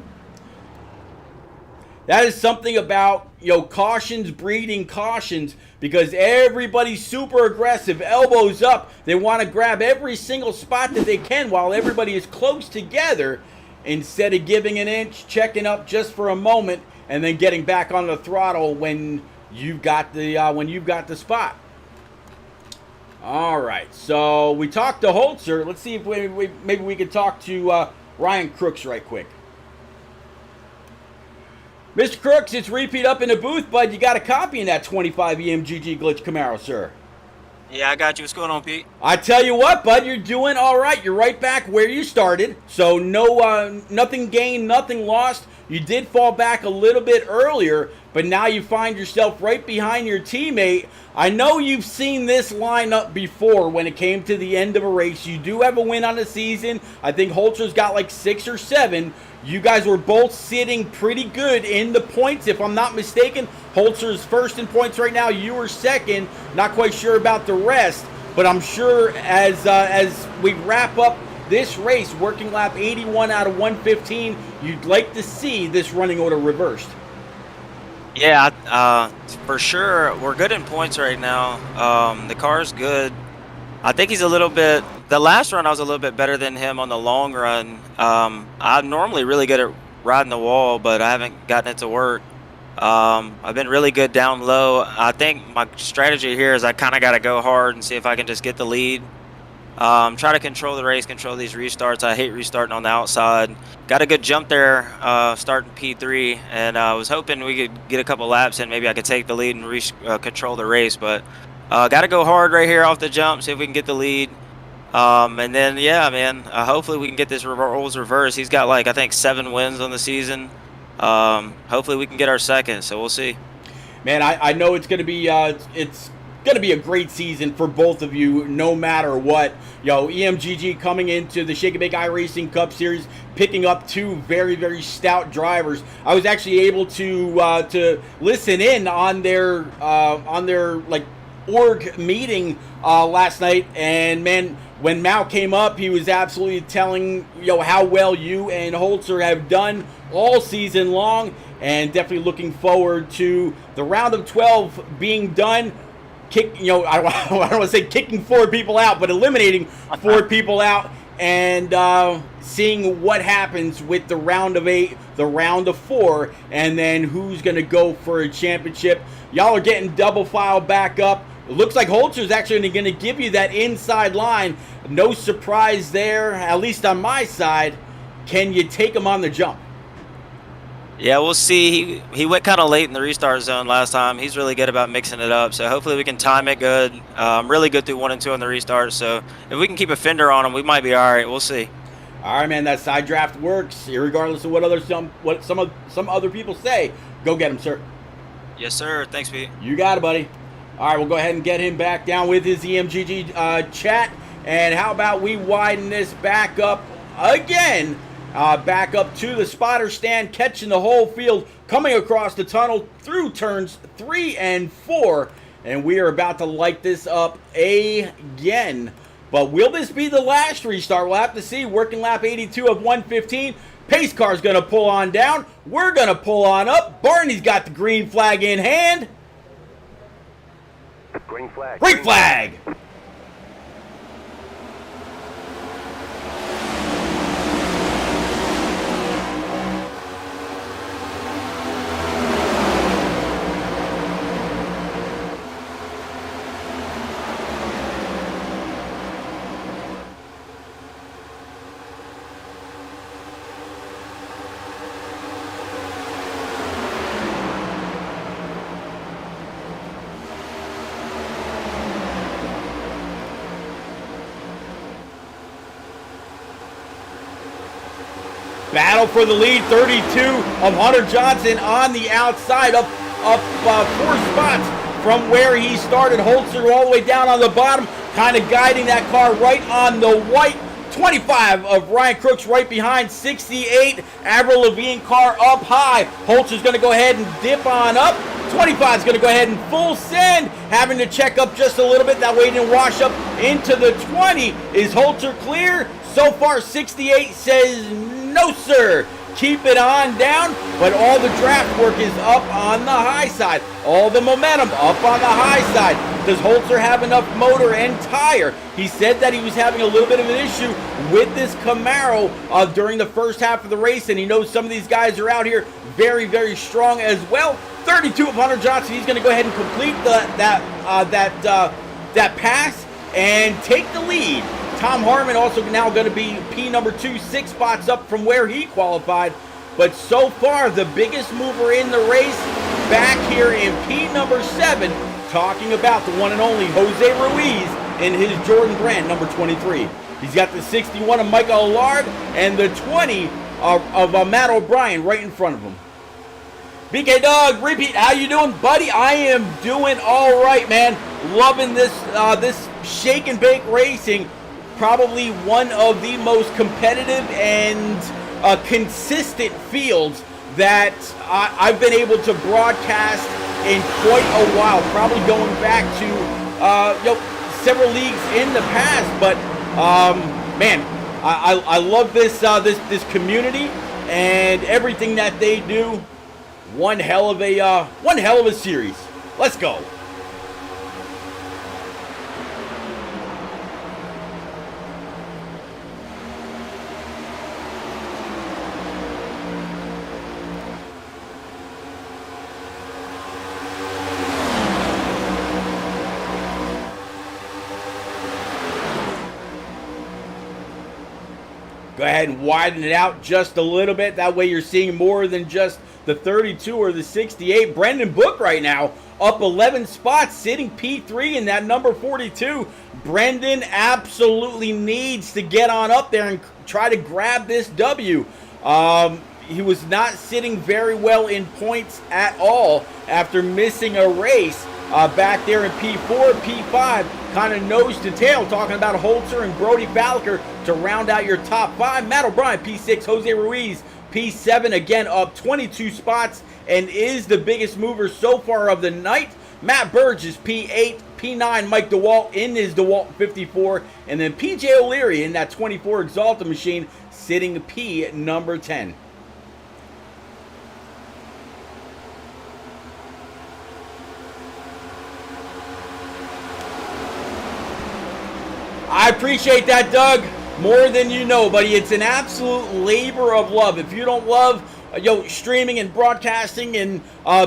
That is something about, cautions breeding cautions, because everybody's super aggressive, elbows up. They want to grab every single spot that they can while everybody is close together, instead of giving an inch, checking up just for a moment, and then getting back on the throttle when you've got the spot. All right, so we talked to Holzer. Let's see if maybe we could talk to Ryan Crooks right quick. Mr. Crooks, it's repeat up in the booth, bud. You got a copy in that 25 EMGG Glitch Camaro, sir. Yeah, I got you. What's going on, Pete? I tell you what, bud, you're doing all right. You're right back where you started. So nothing gained, nothing lost. You did fall back a little bit earlier, but now you find yourself right behind your teammate. I know you've seen this lineup before when it came to the end of a race. You do have a win on the season. I think Holzer's got like 6 or 7. You guys were both sitting pretty good in the points, if I'm not mistaken. Holzer's first in points right now. You were second. Not quite sure about the rest, but I'm sure as we wrap up this race, working lap 81 out of 115, you'd like to see this running order reversed. Yeah, for sure. We're good in points right now. The car's good. I think he's a little bit... The last run, I was a little bit better than him on the long run. I'm normally really good at riding the wall, but I haven't gotten it to work. I've been really good down low. I think my strategy here is I kind of got to go hard and see if I can just get the lead. Try to control the race, control these restarts. I hate restarting on the outside. Got a good jump there, starting P3, and I was hoping we could get a couple laps in. Maybe I could take the lead and control the race, but got to go hard right here off the jump, see if we can get the lead. And then, yeah, man, hopefully we can get this roles reversed. He's got, like, I think 7 wins on the season. Hopefully we can get our second, so we'll see. Man, I know it's going to be a great season for both of you, no matter what. EMGG coming into the Shake and Bake iRacing Cup Series, picking up 2 very, very stout drivers. I was actually able to listen in on their like org meeting last night, and man, when Mao came up, he was absolutely telling how well you and Holzer have done all season long, and definitely looking forward to the round of 12 being done. I don't want to say kicking 4 people out, but eliminating 4 people out, and seeing what happens with the round of 8, the round of 4, and then who's going to go for a championship. Y'all are getting double file back up. It looks like Holzer's actually going to give you that inside line. No surprise there, at least on my side. Can you take him on the jump? Yeah, we'll see. He went kind of late in the restart zone last time. He's really good about mixing it up, so hopefully we can time it good. Really good through 1 and 2 on the restart, so if we can keep a fender on him, we might be all right. We'll see. All right, man, that side draft works, regardless of what some other people say. Go get him, sir. Yes, sir. Thanks, Pete. You got it, buddy. All right, we'll go ahead and get him back down with his EMGG chat. And how about we widen this back up again? Back up to the spotter stand, catching the whole field, coming across the tunnel through turns 3 and 4. And we are about to light this up again. But will this be the last restart? We'll have to see. Working lap 82 of 115. Pace car's going to pull on down. We're going to pull on up. Barney's got the green flag in hand. Green flag. Green flag! Battle for the lead, 32 of Hunter Johnson on the outside, up 4 spots from where he started. Holzer all the way down on the bottom, kind of guiding that car right on the white. 25 of Ryan Crooks right behind. 68, Avril Lavigne car up high. Holzer's going to go ahead and dip on up. 25 is going to go ahead and full send, having to check up just a little bit. That way he didn't wash up into the 20. Is Holzer clear? So far, 68 says no, sir. Keep it on down, but all the draft work is up on the high side. All the momentum up on the high side. Does Holzer have enough motor and tire? He said that he was having a little bit of an issue with this Camaro during the first half of the race, and he knows some of these guys are out here very, very strong as well. 32 of Hunter Johnson. He's going to go ahead and complete that pass and take the lead. Tom Harmon also now going to be P number 2, 6 spots up from where he qualified. But so far, the biggest mover in the race back here in P number 7, talking about the one and only Jose Ruiz in his Jordan Brand number 23. He's got the 61 of Michael Allard and the 20 of Matt O'Brien right in front of him. BK Doug, repeat, how you doing, buddy? I am doing all right, man. Loving this shake and bake racing. Probably one of the most competitive and consistent fields that I've been able to broadcast in quite a while. Probably going back to several leagues in the past. But man, I love this community and everything that they do. One hell of a series. Let's go. Go ahead and widen it out just a little bit. That way you're seeing more than just the 32 or the 68. Brendan Book right now up 11 spots, sitting P3 in that number 42. Brendan absolutely needs to get on up there and try to grab this W. He was not sitting very well in points at all after missing a race back there in P4, P5, kind of nose to tail, talking about Holzer and Brody Falker to round out your top 5. Matt O'Brien, P6, Jose Ruiz, P7, again up 22 spots and is the biggest mover so far of the night. Matt Burge is P8, P9, Mike DeWalt in his DeWalt 54, and then PJ O'Leary in that 24 Exalta machine sitting P number 10. I appreciate that, Doug, more than you know, buddy. It's an absolute labor of love. If you don't love streaming and broadcasting and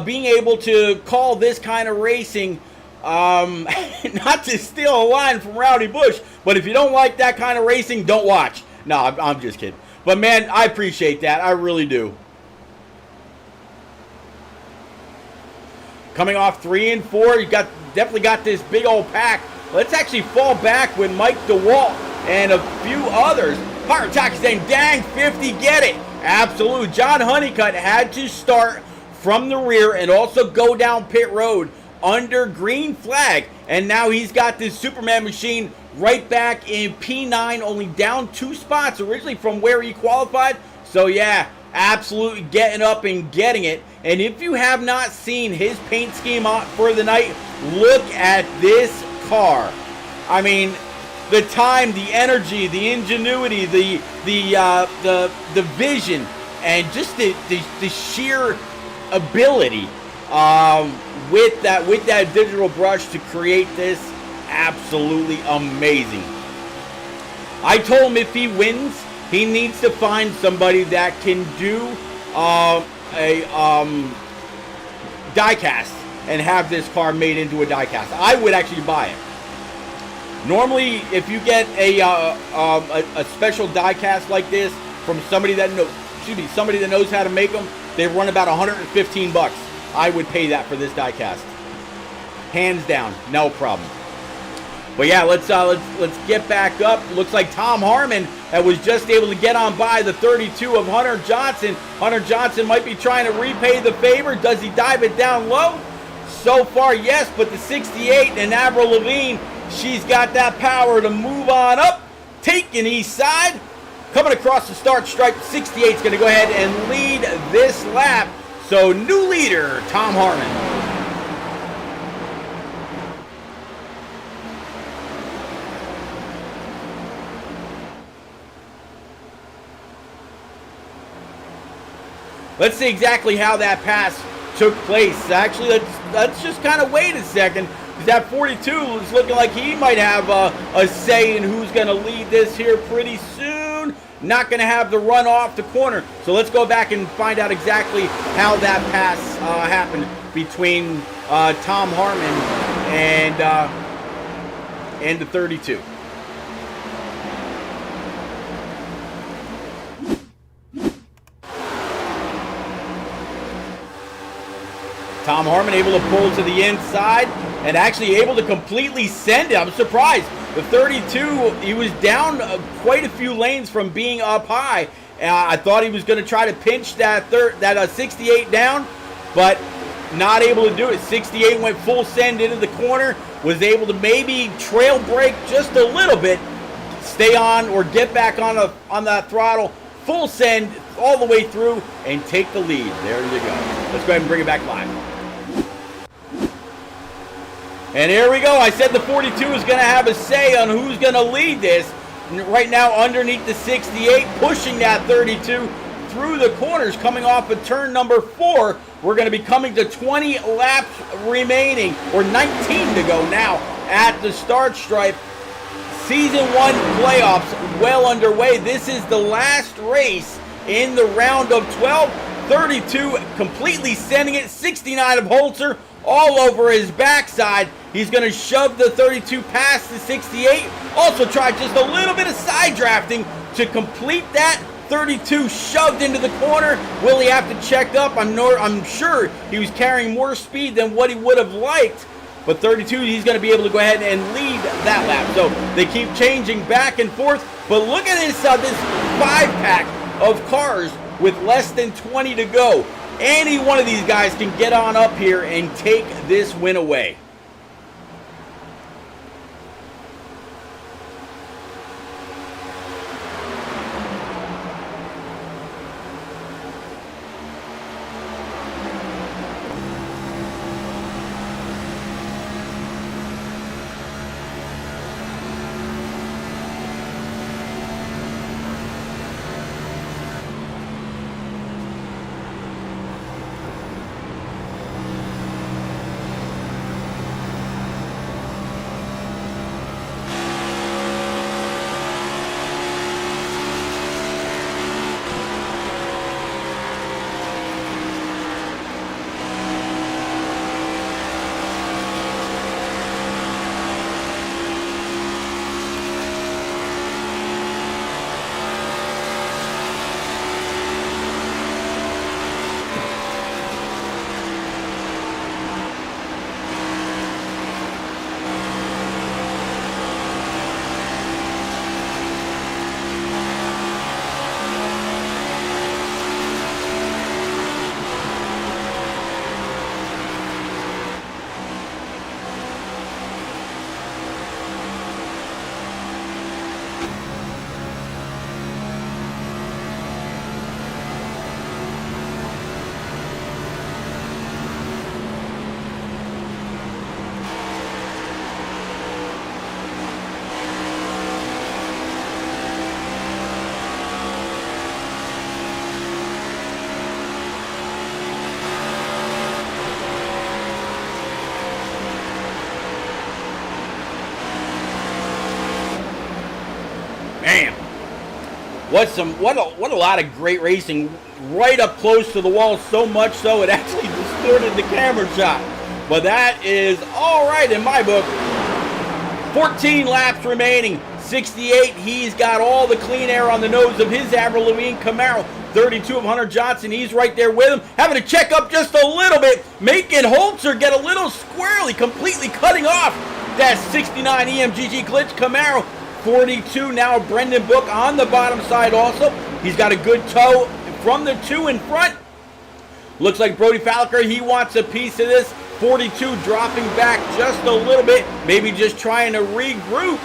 being able to call this kind of racing, not to steal a line from Rowdy Bush, but if you don't like that kind of racing, don't watch. No, I'm just kidding. But, man, I appreciate that. I really do. coming off 3 and 4. You definitely got this big old pack. Let's actually fall back with Mike DeWalt and a few others. Pirate Taki saying, dang, 50, get it. Absolute. John Honeycutt had to start from the rear and also go down pit road under green flag. And now he's got this Superman machine right back in P9, only down 2 spots originally from where he qualified. So yeah, absolutely getting up and getting it. And if you have not seen his paint scheme for the night, look at this car. I mean, the time, the energy, the ingenuity, the vision, and just the sheer ability with that digital brush to create this, absolutely amazing. I told him if he wins, he needs to find somebody that can do a die cast and have this car made into a die cast. I would actually buy it. Normally, if you get a special die cast like this from somebody that knows how to make them, they run about 115 bucks. I would pay that for this die cast, hands down, no problem. But yeah, let's get back up. Looks like Tom Harmon that was just able to get on by the 32 of Hunter Johnson. Hunter Johnson might be trying to repay the favor. Does he dive it down low? So far, yes, but the 68 and Avril Lavigne, she's got that power to move on up, taking east side. Coming across the start stripe, 68 is going to go ahead and lead this lap. So new leader, Tom Harmon. Let's see exactly how that pass took place. Actually, let's just kind of wait a second. That 42 is looking like he might have a say in who's going to lead this here pretty soon. Not going to have the run off the corner. So let's go back and find out exactly how that pass happened between Tom Harmon and the 32. Tom Harmon able to pull to the inside and actually able to completely send it. I'm surprised. The 32, he was down quite a few lanes from being up high. I thought he was going to try to pinch that 68 down, but not able to do it. 68 went full send into the corner, was able to maybe trail brake just a little bit, stay on or get back on that throttle, full send all the way through, and take the lead. There you go. Let's go ahead and bring it back live. And here we go. I said the 42 is going to have a say on who's going to lead this. Right now, underneath the 68, pushing that 32 through the corners, coming off of turn number 4. We're going to be coming to 20 laps remaining, or 19 to go now at the start stripe. Season 1 playoffs well underway. This is the last race in the round of 12. 32 completely sending it. 69 of Holzer all over his backside. He's going to shove the 32 past the 68. Also try just a little bit of side drafting to complete that. 32 shoved into the corner. Will he have to check up? I'm sure he was carrying more speed than what he would have liked. But 32, he's going to be able to go ahead and lead that lap. So they keep changing back and forth. But look at this 5-pack of cars with less than 20 to go. Any one of these guys can get on up here and take this win away. What a lot of great racing right up close to the wall, so much so it actually distorted the camera shot. But that is all right in my book. 14 laps remaining. 68, he's got all the clean air on the nose of his Avril Lavigne Camaro. 32 of Hunter Johnson, he's right there with him. Having to check up just a little bit, making Holzer get a little squirrely, completely cutting off that 69 EMGG Glitch Camaro. 42 now, Brendan Book on the bottom side also. He's got a good tow from the 2 in front. Looks like Brody Falker, he wants a piece of this. 42 dropping back just a little bit, maybe just trying to regroup.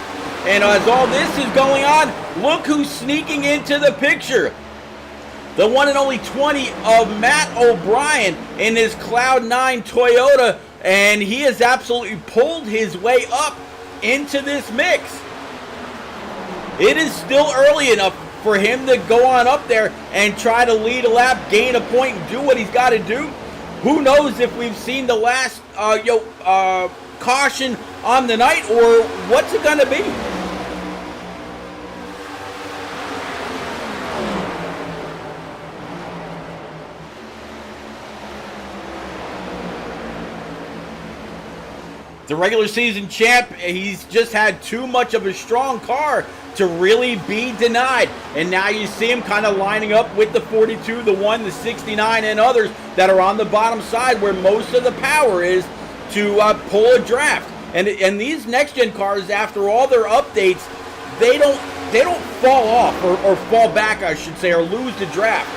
And as all this is going on, look who's sneaking into the picture. The one and only 20 of Matt O'Brien in his Cloud9 Toyota, and he has absolutely pulled his way up into this mix. It is still early enough for him to go on up there and try to lead a lap, gain a point, and do what he's got to do. Who knows if we've seen the last caution on the night, or what's it going to be? The regular season champ, he's just had too much of a strong car to really be denied. And now you see him kind of lining up with the 42, the 1, the 69, and others that are on the bottom side where most of the power is to pull a draft. And these next-gen cars, after all their updates, they don't fall off or fall back, I should say, or lose the draft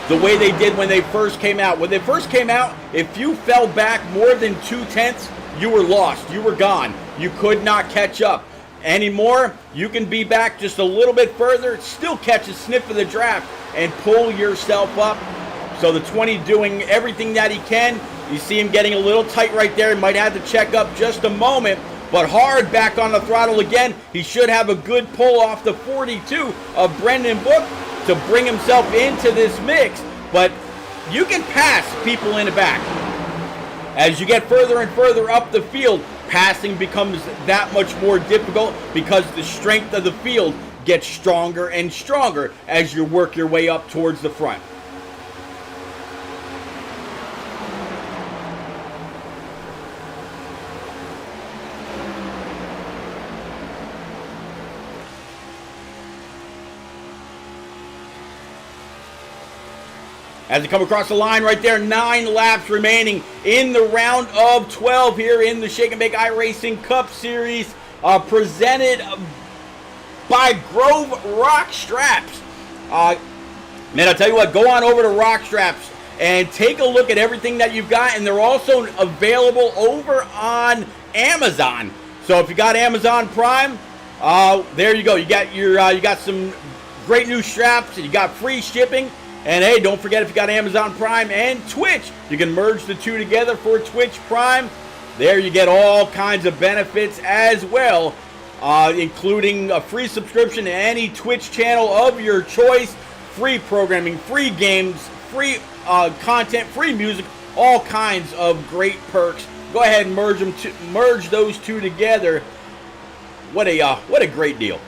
the way they did when they first came out. When they first came out, if you fell back more than 2/10, you were lost. You were gone. You could not catch up. Anymore, you can be back just a little bit further, still catch a sniff of the draft, and pull yourself up. So the 20 doing everything that he can. You see him getting a little tight right there. He might have to check up just a moment, but hard back on the throttle again. He should have a good pull off the 42 of Brendan Book to bring himself into this mix. But you can pass people in the back. As you get further and further up the field, passing becomes that much more difficult because the strength of the field gets stronger and stronger as you work your way up towards the front. As they come across the line right there, 9 laps remaining in the round of 12 here in the Shake and Bake iRacing Cup Series, presented by Grove Rock Straps. Man, I'll tell you what, go on over to Rock Straps and take a look at everything that you've got, and they're also available over on Amazon. So if you got Amazon Prime, there you go. You got your you got some great new straps, and you got free shipping. And hey, don't forget, if you got Amazon Prime and Twitch, you can merge the two together for Twitch Prime. There you get all kinds of benefits as well, including a free subscription to any Twitch channel of your choice, free programming, free games, free content, free music, all kinds of great perks. Go ahead and merge those two together. What a great deal.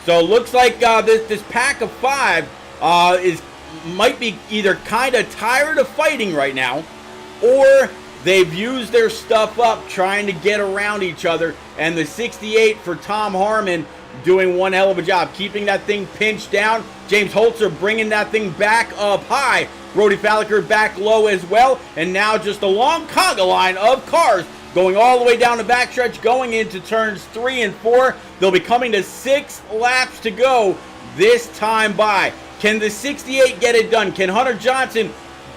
So it looks like this pack of 5 might be either kind of tired of fighting right now, or they've used their stuff up trying to get around each other. And the 68 for Tom Harmon doing one hell of a job, keeping that thing pinched down. James Holzer bringing that thing back up high. Brody Falliker back low as well. And now just a long conga line of cars going all the way down the backstretch, going into turns 3 and 4. They'll be coming to 6 laps to go this time by. Can the 68 get it done? Can Hunter Johnson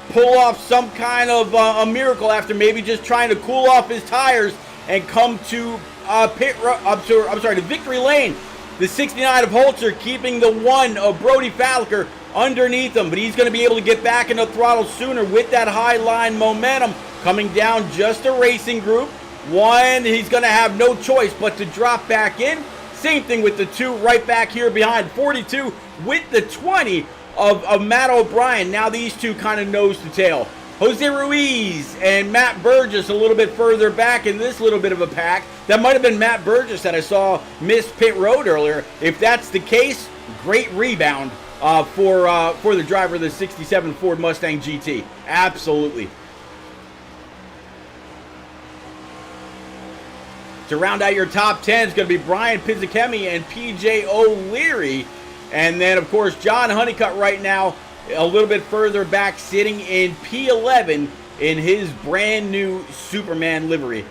pull off some kind of a miracle after maybe just trying to cool off his tires and come to to victory lane? The 69 of Holzer keeping the 1 of Brody Falliker underneath him, but he's going to be able to get back in the throttle sooner with that high line momentum. Coming down just a racing group. 1, he's going to have no choice but to drop back in. Same thing with the 2 right back here behind. 42 with the 20 of Matt O'Brien. Now these two kind of nose to tail. Jose Ruiz and Matt Burgess a little bit further back in this little bit of a pack. That might have been Matt Burgess that I saw miss pit road earlier. If that's the case, great rebound for the driver of the 67 Ford Mustang GT. Absolutely. To round out your top 10 is going to be Brian Pizzakemi and PJ O'Leary. And then, of course, John Honeycutt right now a little bit further back, sitting in P11 in his brand new Superman livery.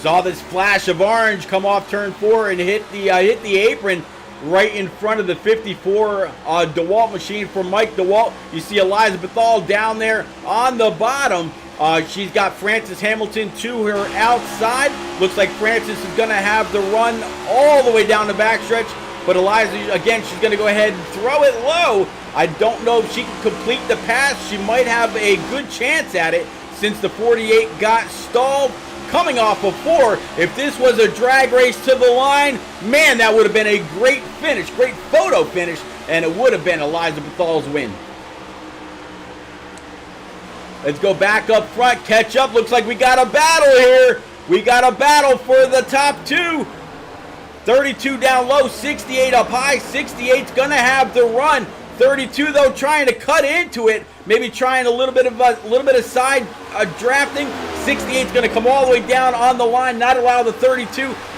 Saw this flash of orange come off turn 4 and hit the apron right in front of the 54 DeWalt machine for Mike DeWalt. You see Eliza Bethal down there on the bottom. She's got Frances Hamilton to her outside. Looks like Frances is going to have the run all the way down the backstretch. But Eliza, again, she's going to go ahead and throw it low. I don't know if she can complete the pass. She might have a good chance at it since the 48 got stalled. Coming off of 4, if this was a drag race to the line, man, that would have been a great finish, great photo finish, and it would have been Eliza Bethal's win. Let's go back up front, catch up. Looks like we got a battle here. We got a battle for the top 2. 32 down low, 68 up high. 68's going to have the run. 32 though trying to cut into it, maybe trying a little bit of side drafting. 68's going to come all the way down on the line, not allow the 32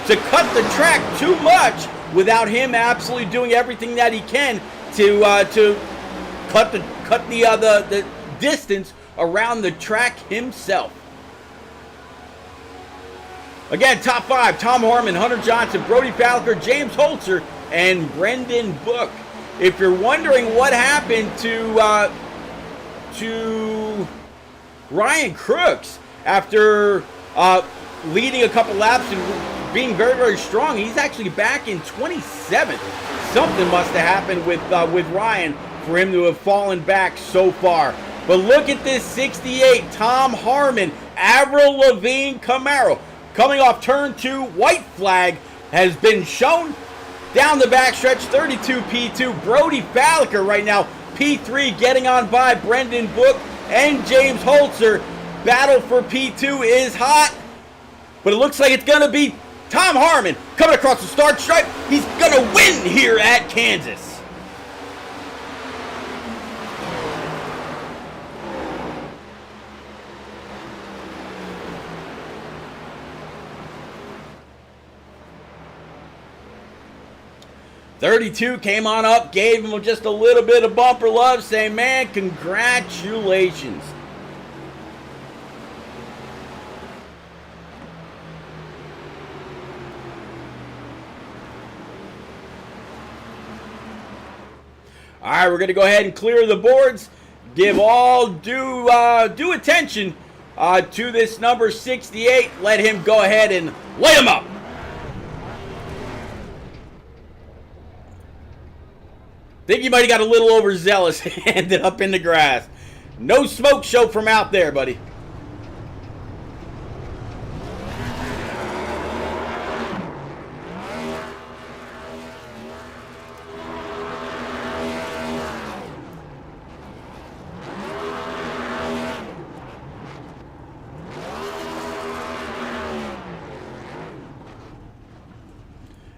to cut the track too much without him absolutely doing everything that he can to cut the distance around the track himself. Again, top 5: Tom Harmon, Hunter Johnson, Brody Falker, James Holzer, and Brendan Book. If you're wondering what happened to Ryan Crooks after leading a couple laps and being very, very strong, he's actually back in 27th. Something must have happened with Ryan for him to have fallen back so far. But look at this 68, Tom Harmon, Avril Lavigne Camaro. Coming off turn 2, white flag has been shown. Down the backstretch, 32 P2. Brody Falker right now, P3, getting on by Brendan Book and James Holzer. Battle for P2 is hot, but it looks like it's going to be Tom Harmon coming across the start stripe. He's going to win here at Kansas. .32 came on up, gave him just a little bit of bumper love, saying, man, congratulations. All right, we're going to go ahead and clear the boards. Give all due attention to this number 68. Let him go ahead and light him up. Think you might have got a little overzealous and ended up in the grass. No smoke show from out there, buddy.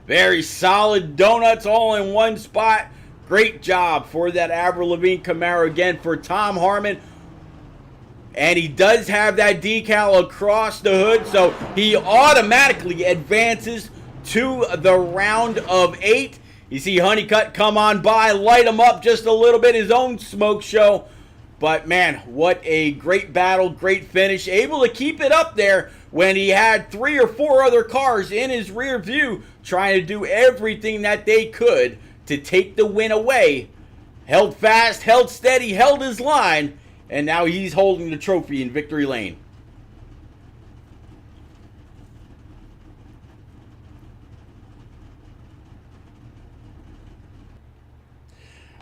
Very solid donuts all in one spot. Great job for that Avril Lavigne Camaro again for Tom Harmon. And he does have that decal across the hood, so he automatically advances to the round of 8. You see Honeycutt come on by, light him up just a little bit, his own smoke show. But man, what a great battle, great finish. Able to keep it up there when he had 3 or 4 other cars in his rear view trying to do everything that they could to take the win away. Held fast, held steady, held his line, and now he's holding the trophy in victory lane.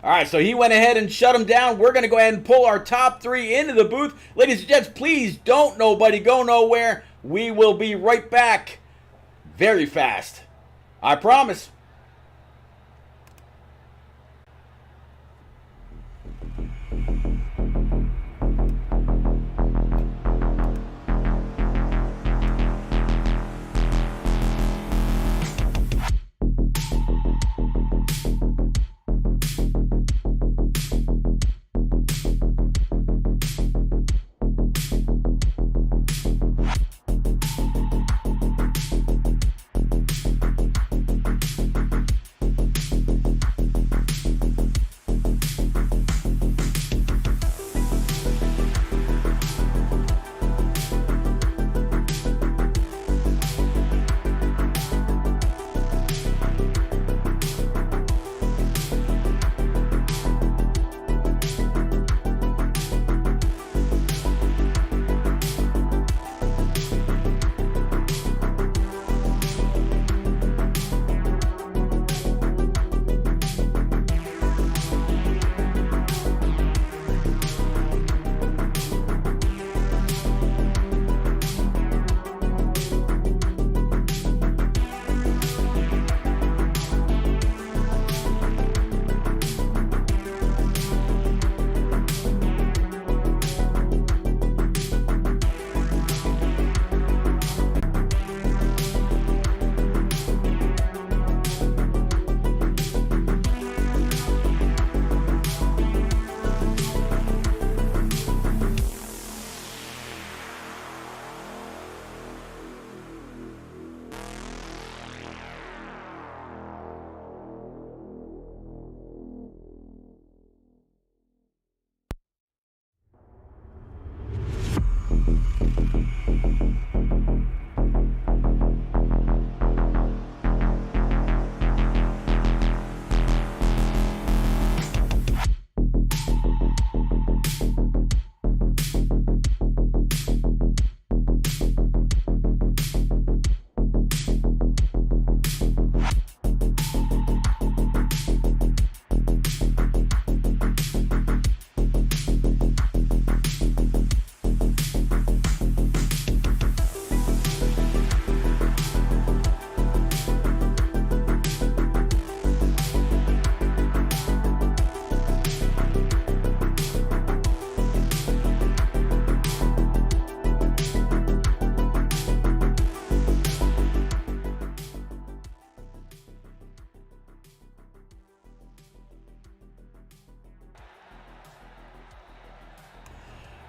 All right, so he went ahead and shut him down. We're going to go ahead and pull our top 3 into the booth. Ladies and gents, please don't nobody go nowhere. We will be right back very fast. I promise.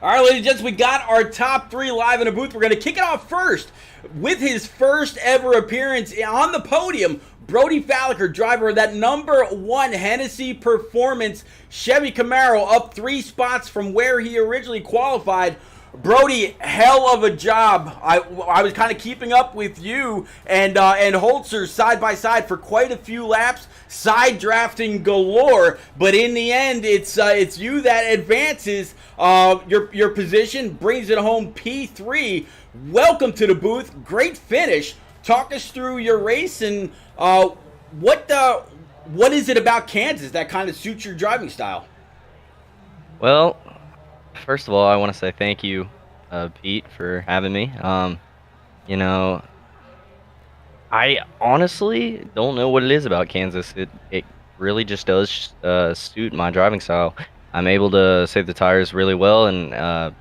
All right, ladies and gents, we got our top 3 live in the booth. We're going to kick it off first with his first ever appearance on the podium. Brody Falliker, driver of that #1 Hennessy Performance Chevy Camaro, up 3 spots from where he originally qualified. Brody, hell of a job. I was kind of keeping up with you and Holzer side by side for quite a few laps, side drafting galore. But in the end, it's you that advances. Your position brings it home, P3. Welcome to the booth. Great finish. Talk us through your race and what is it about Kansas that kind of suits your driving style? Well, first of all, I want to say thank you, Pete, for having me. You know, I honestly don't know what it is about Kansas. It really just does suit my driving style. I'm able to save the tires really well and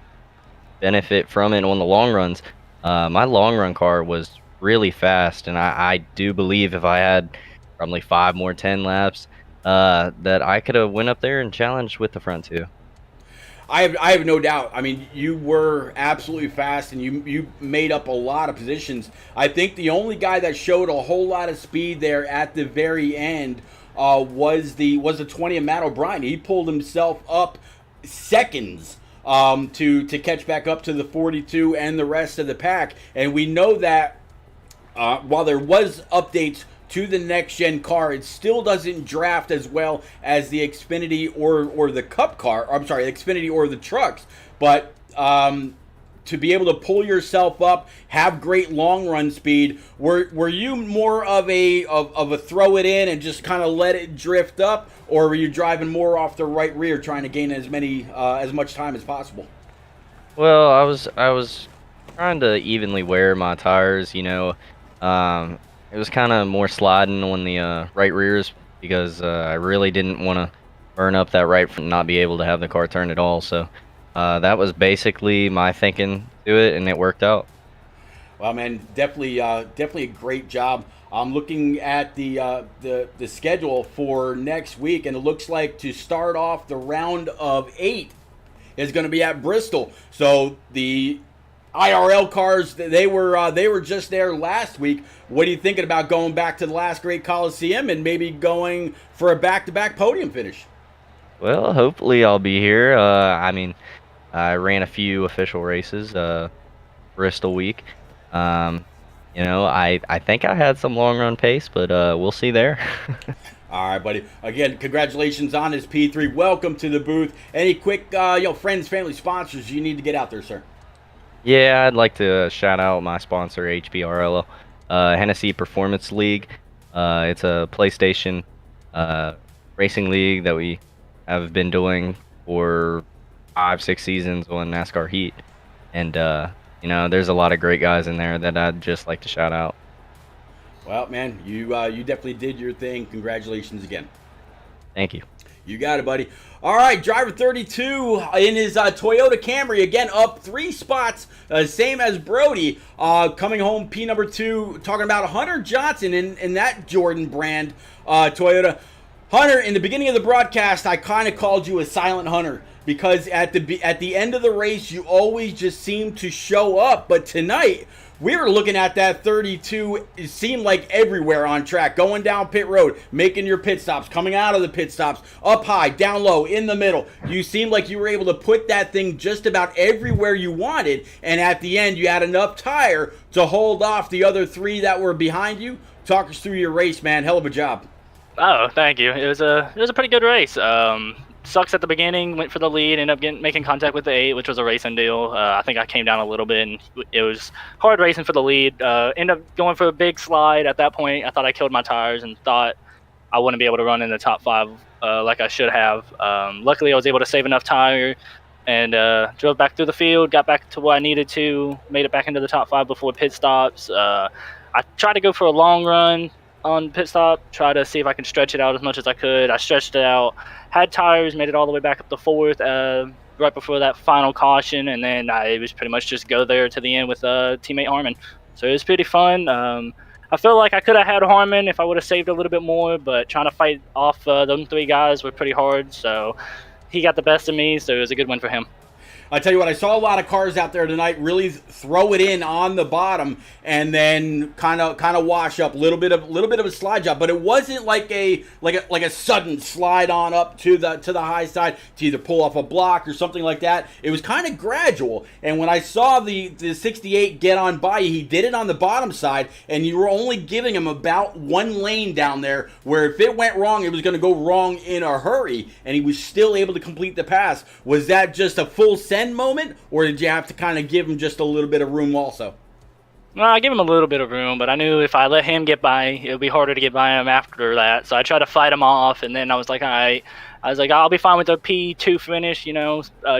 benefit from it on the long runs. My long run car was really fast, and I do believe if I had probably 5 more 10 laps, that I could have went up there and challenged with the front two. I have no doubt. I mean, you were absolutely fast, and you made up a lot of positions. I think the only guy that showed a whole lot of speed there at the very end was the 20 of Matt O'Brien. He pulled himself up seconds to catch back up to the 42 and the rest of the pack. And we know that while there was updates to the next-gen car, it still doesn't draft as well as the Xfinity or the Cup car. I'm sorry, the Xfinity or the trucks. But to to be able to pull yourself up, have great long run speed. Were you more of a throw it in and just kind of let it drift up, or were you driving more off the right rear trying to gain as much time as possible? Well, I was trying to evenly wear my tires, you know. It was kind of more sliding on the right rears because I really didn't want to burn up that right front and not be able to have the car turn at all. So that was basically my thinking to it, and it worked out. Well, man, definitely a great job. I'm looking at the schedule for next week, and it looks like to start off the round of 8 is going to be at Bristol. So the IRL cars, they were just there last week. What are you thinking about going back to the last great Coliseum and maybe going for a back-to-back podium finish? Well, hopefully I'll be here. I mean, I ran a few official races, Bristol week. You know, I think I had some long run pace, but we'll see there. All right, buddy. Again, congratulations on this P3. Welcome to the booth. Any quick, friends, family, sponsors you need to get out there, sir? Yeah, I'd like to shout out my sponsor, HPRL, Hennessy Performance League. It's a PlayStation racing league that we have been doing for 5-6 seasons on NASCAR Heat. And, you know, there's a lot of great guys in there that I'd just like to shout out. Well, man, you definitely did your thing. Congratulations again. Thank you. You got it, buddy. All right, driver 32 in his Toyota Camry, again, up 3 spots, same as Brody, coming home P number 2, talking about Hunter Johnson in that Jordan brand Toyota. Hunter, in the beginning of the broadcast, I kind of called you a silent Hunter because at the end of the race, you always just seem to show up. But tonight, we were looking at that 32. It seemed like everywhere on track, going down pit road, making your pit stops, coming out of the pit stops, up high, down low, in the middle. You seemed like you were able to put that thing just about everywhere you wanted. And at the end, you had enough tire to hold off the other 3 that were behind you. Talk us through your race, man. Hell of a job. Oh, thank you. It was a pretty good race. Sucks at the beginning, went for the lead, ended up making contact with the 8, which was a racing deal. I think I came down a little bit, and it was hard racing for the lead. Ended up going for a big slide. At that point, I thought I killed my tires and thought I wouldn't be able to run in the top 5 like I should have. Luckily, I was able to save enough tire and drove back through the field, got back to where I needed to, made it back into the top 5 before pit stops. I tried to go for a long run on pit stop, try to see if I can stretch it out as much as I could. I stretched it out, had tires, made it all the way back up to 4th right before that final caution, and then it was pretty much just go there to the end with teammate Harmon. So it was pretty fun. I feel like I could have had Harmon if I would have saved a little bit more, but trying to fight off them 3 guys were pretty hard, so he got the best of me, so it was a good win for him. I tell you what, I saw a lot of cars out there tonight really throw it in on the bottom and then kind of wash up, little bit of a slide job, but it wasn't like a sudden slide on up to the high side to either pull off a block or something like that. It was kind of gradual. And when I saw the 68 get on by you, he did it on the bottom side, and you were only giving him about 1 lane down there where if it went wrong, it was going to go wrong in a hurry, and he was still able to complete the pass. Was that just a full send moment, or did you have to kind of give him just a little bit of room also? Well, I gave him a little bit of room, but I knew if I let him get by, it would be harder to get by him after that. So I tried to fight him off, and then I was like, all right. I was like, I'll be fine with a P2 finish,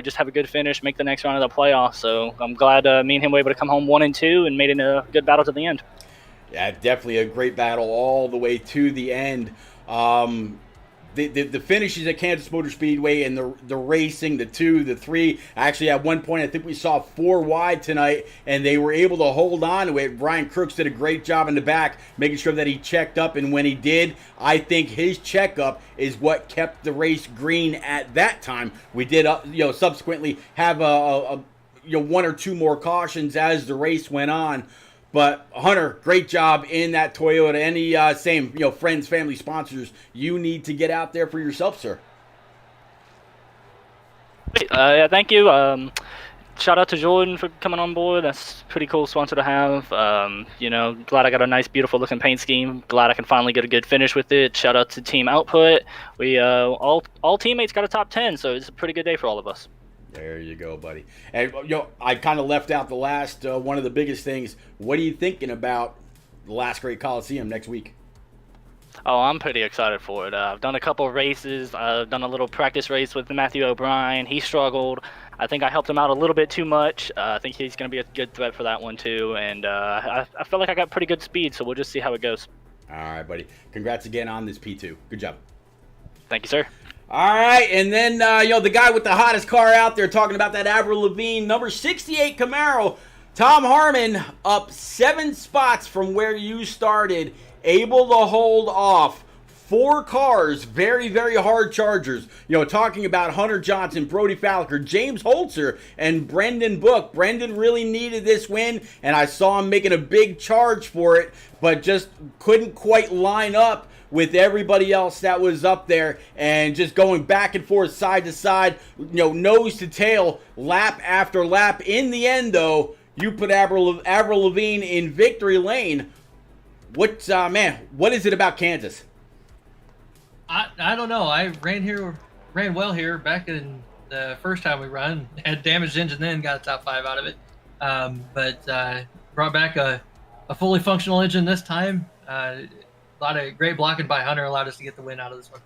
just have a good finish, make the next round of the playoffs. So I'm glad me and him were able to come home 1 and 2 and made it a good battle to the end. Yeah, definitely a great battle all the way to the end. The finishes at Kansas Motor Speedway and the racing, the 2, the 3. Actually, at one point, I think we saw 4 wide tonight, and they were able to hold on to it. Brian Crooks did a great job in the back, making sure that he checked up, and when he did, I think his checkup is what kept the race green at that time. We did, subsequently have a 1 or 2 more cautions as the race went on. But Hunter, great job in that Toyota. Any friends, family, sponsors you need to get out there for yourself, sir? Yeah, thank you. Shout out to Jordan for coming on board. That's a pretty cool sponsor to have. Glad I got a nice, beautiful looking paint scheme. Glad I can finally get a good finish with it. Shout out to Team Output. We all teammates got a top 10, so it's a pretty good day for all of us. There you go, buddy. And I kind of left out the last one of the biggest things. What are you thinking about the Last Great Coliseum next week? Oh, I'm pretty excited for it. I've done a couple of races. I've done a little practice race with Matthew O'Brien. He struggled. I think I helped him out a little bit too much. I think he's going to be a good threat for that one too. And I feel like I got pretty good speed, so we'll just see how it goes. All right, buddy. Congrats again on this P2. Good job. Thank you, sir. All right, and then, the guy with the hottest car out there talking about that Avril Lavigne, number 68 Camaro, Tom Harmon, up 7 spots from where you started, able to hold off 4 cars, very, very hard chargers. Talking about Hunter Johnson, Brody Falliker, James Holzer, and Brendan Book. Brendan really needed this win, and I saw him making a big charge for it, but just couldn't quite line up with everybody else that was up there, and just going back and forth, side to side, nose to tail, lap after lap. In the end, though, you put Avril Lavigne in victory lane. What is it about Kansas? I don't know. I ran well here back in the first time we run. Had damaged engine then, got a top 5 out of it. But brought back a fully functional engine this time. A lot of great blocking by Hunter allowed us to get the win out of this one.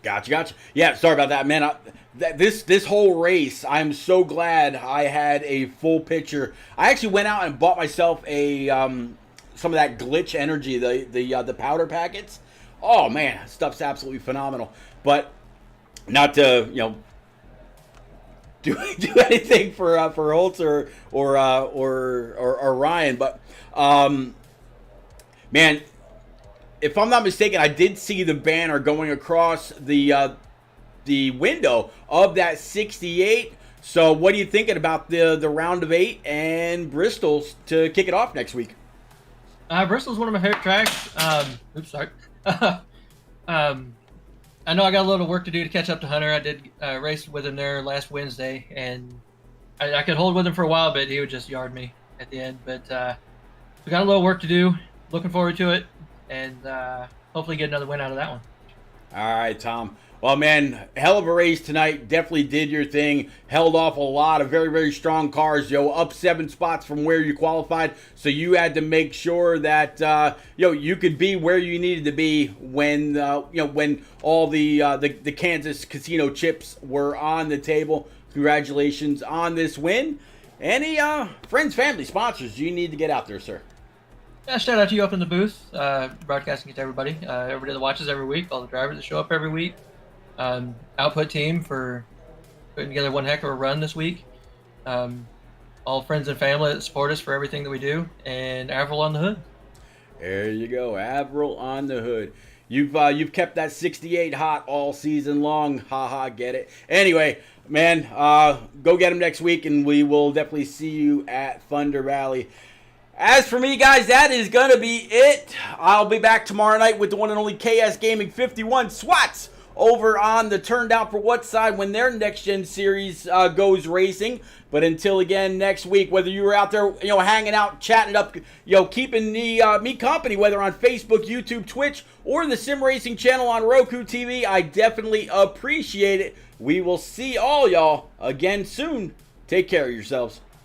Gotcha. Yeah, sorry about that, man. This whole race, I'm so glad I had a full picture. I actually went out and bought myself a some of that glitch energy, the powder packets. Oh man, stuff's absolutely phenomenal. But not to do anything for Holtz or Ryan, but man, if I'm not mistaken, I did see the banner going across the window of that 68. So what are you thinking about the round of 8 and Bristol's to kick it off next week? Bristol's one of my favorite tracks. Oops, sorry. I know I got a little work to do to catch up to Hunter. I did race with him there last Wednesday, and I could hold with him for a while, but he would just yard me at the end. But we got a little work to do. Looking forward to it, and hopefully get another win out of that one. All right, Tom. Well, man, hell of a race tonight. Definitely did your thing. Held off a lot of very, very strong cars. Up 7 spots from where you qualified. So you had to make sure that you could be where you needed to be when all the Kansas casino chips were on the table. Congratulations on this win. Any friends, family, sponsors you need to get out there, sir? Yeah, shout out to you up in the booth, broadcasting it to everybody that watches every week, all the drivers that show up every week. Output team for putting together one heck of a run this week. All friends and family that support us for everything that we do, and Avril on the hood. There you go, Avril on the hood. You've kept that 68 hot all season long. Ha, get it. Anyway, man, go get him next week, and we will definitely see you at Thunder Valley. As for me, guys, that is going to be it. I'll be back tomorrow night with the one and only KS Gaming 51 Swats over on the Turned Out for What side when their next-gen series goes racing. But until again next week, whether you were out there, hanging out, chatting it up, keeping me company, whether on Facebook, YouTube, Twitch, or the Sim Racing channel on Roku TV, I definitely appreciate it. We will see all y'all again soon. Take care of yourselves.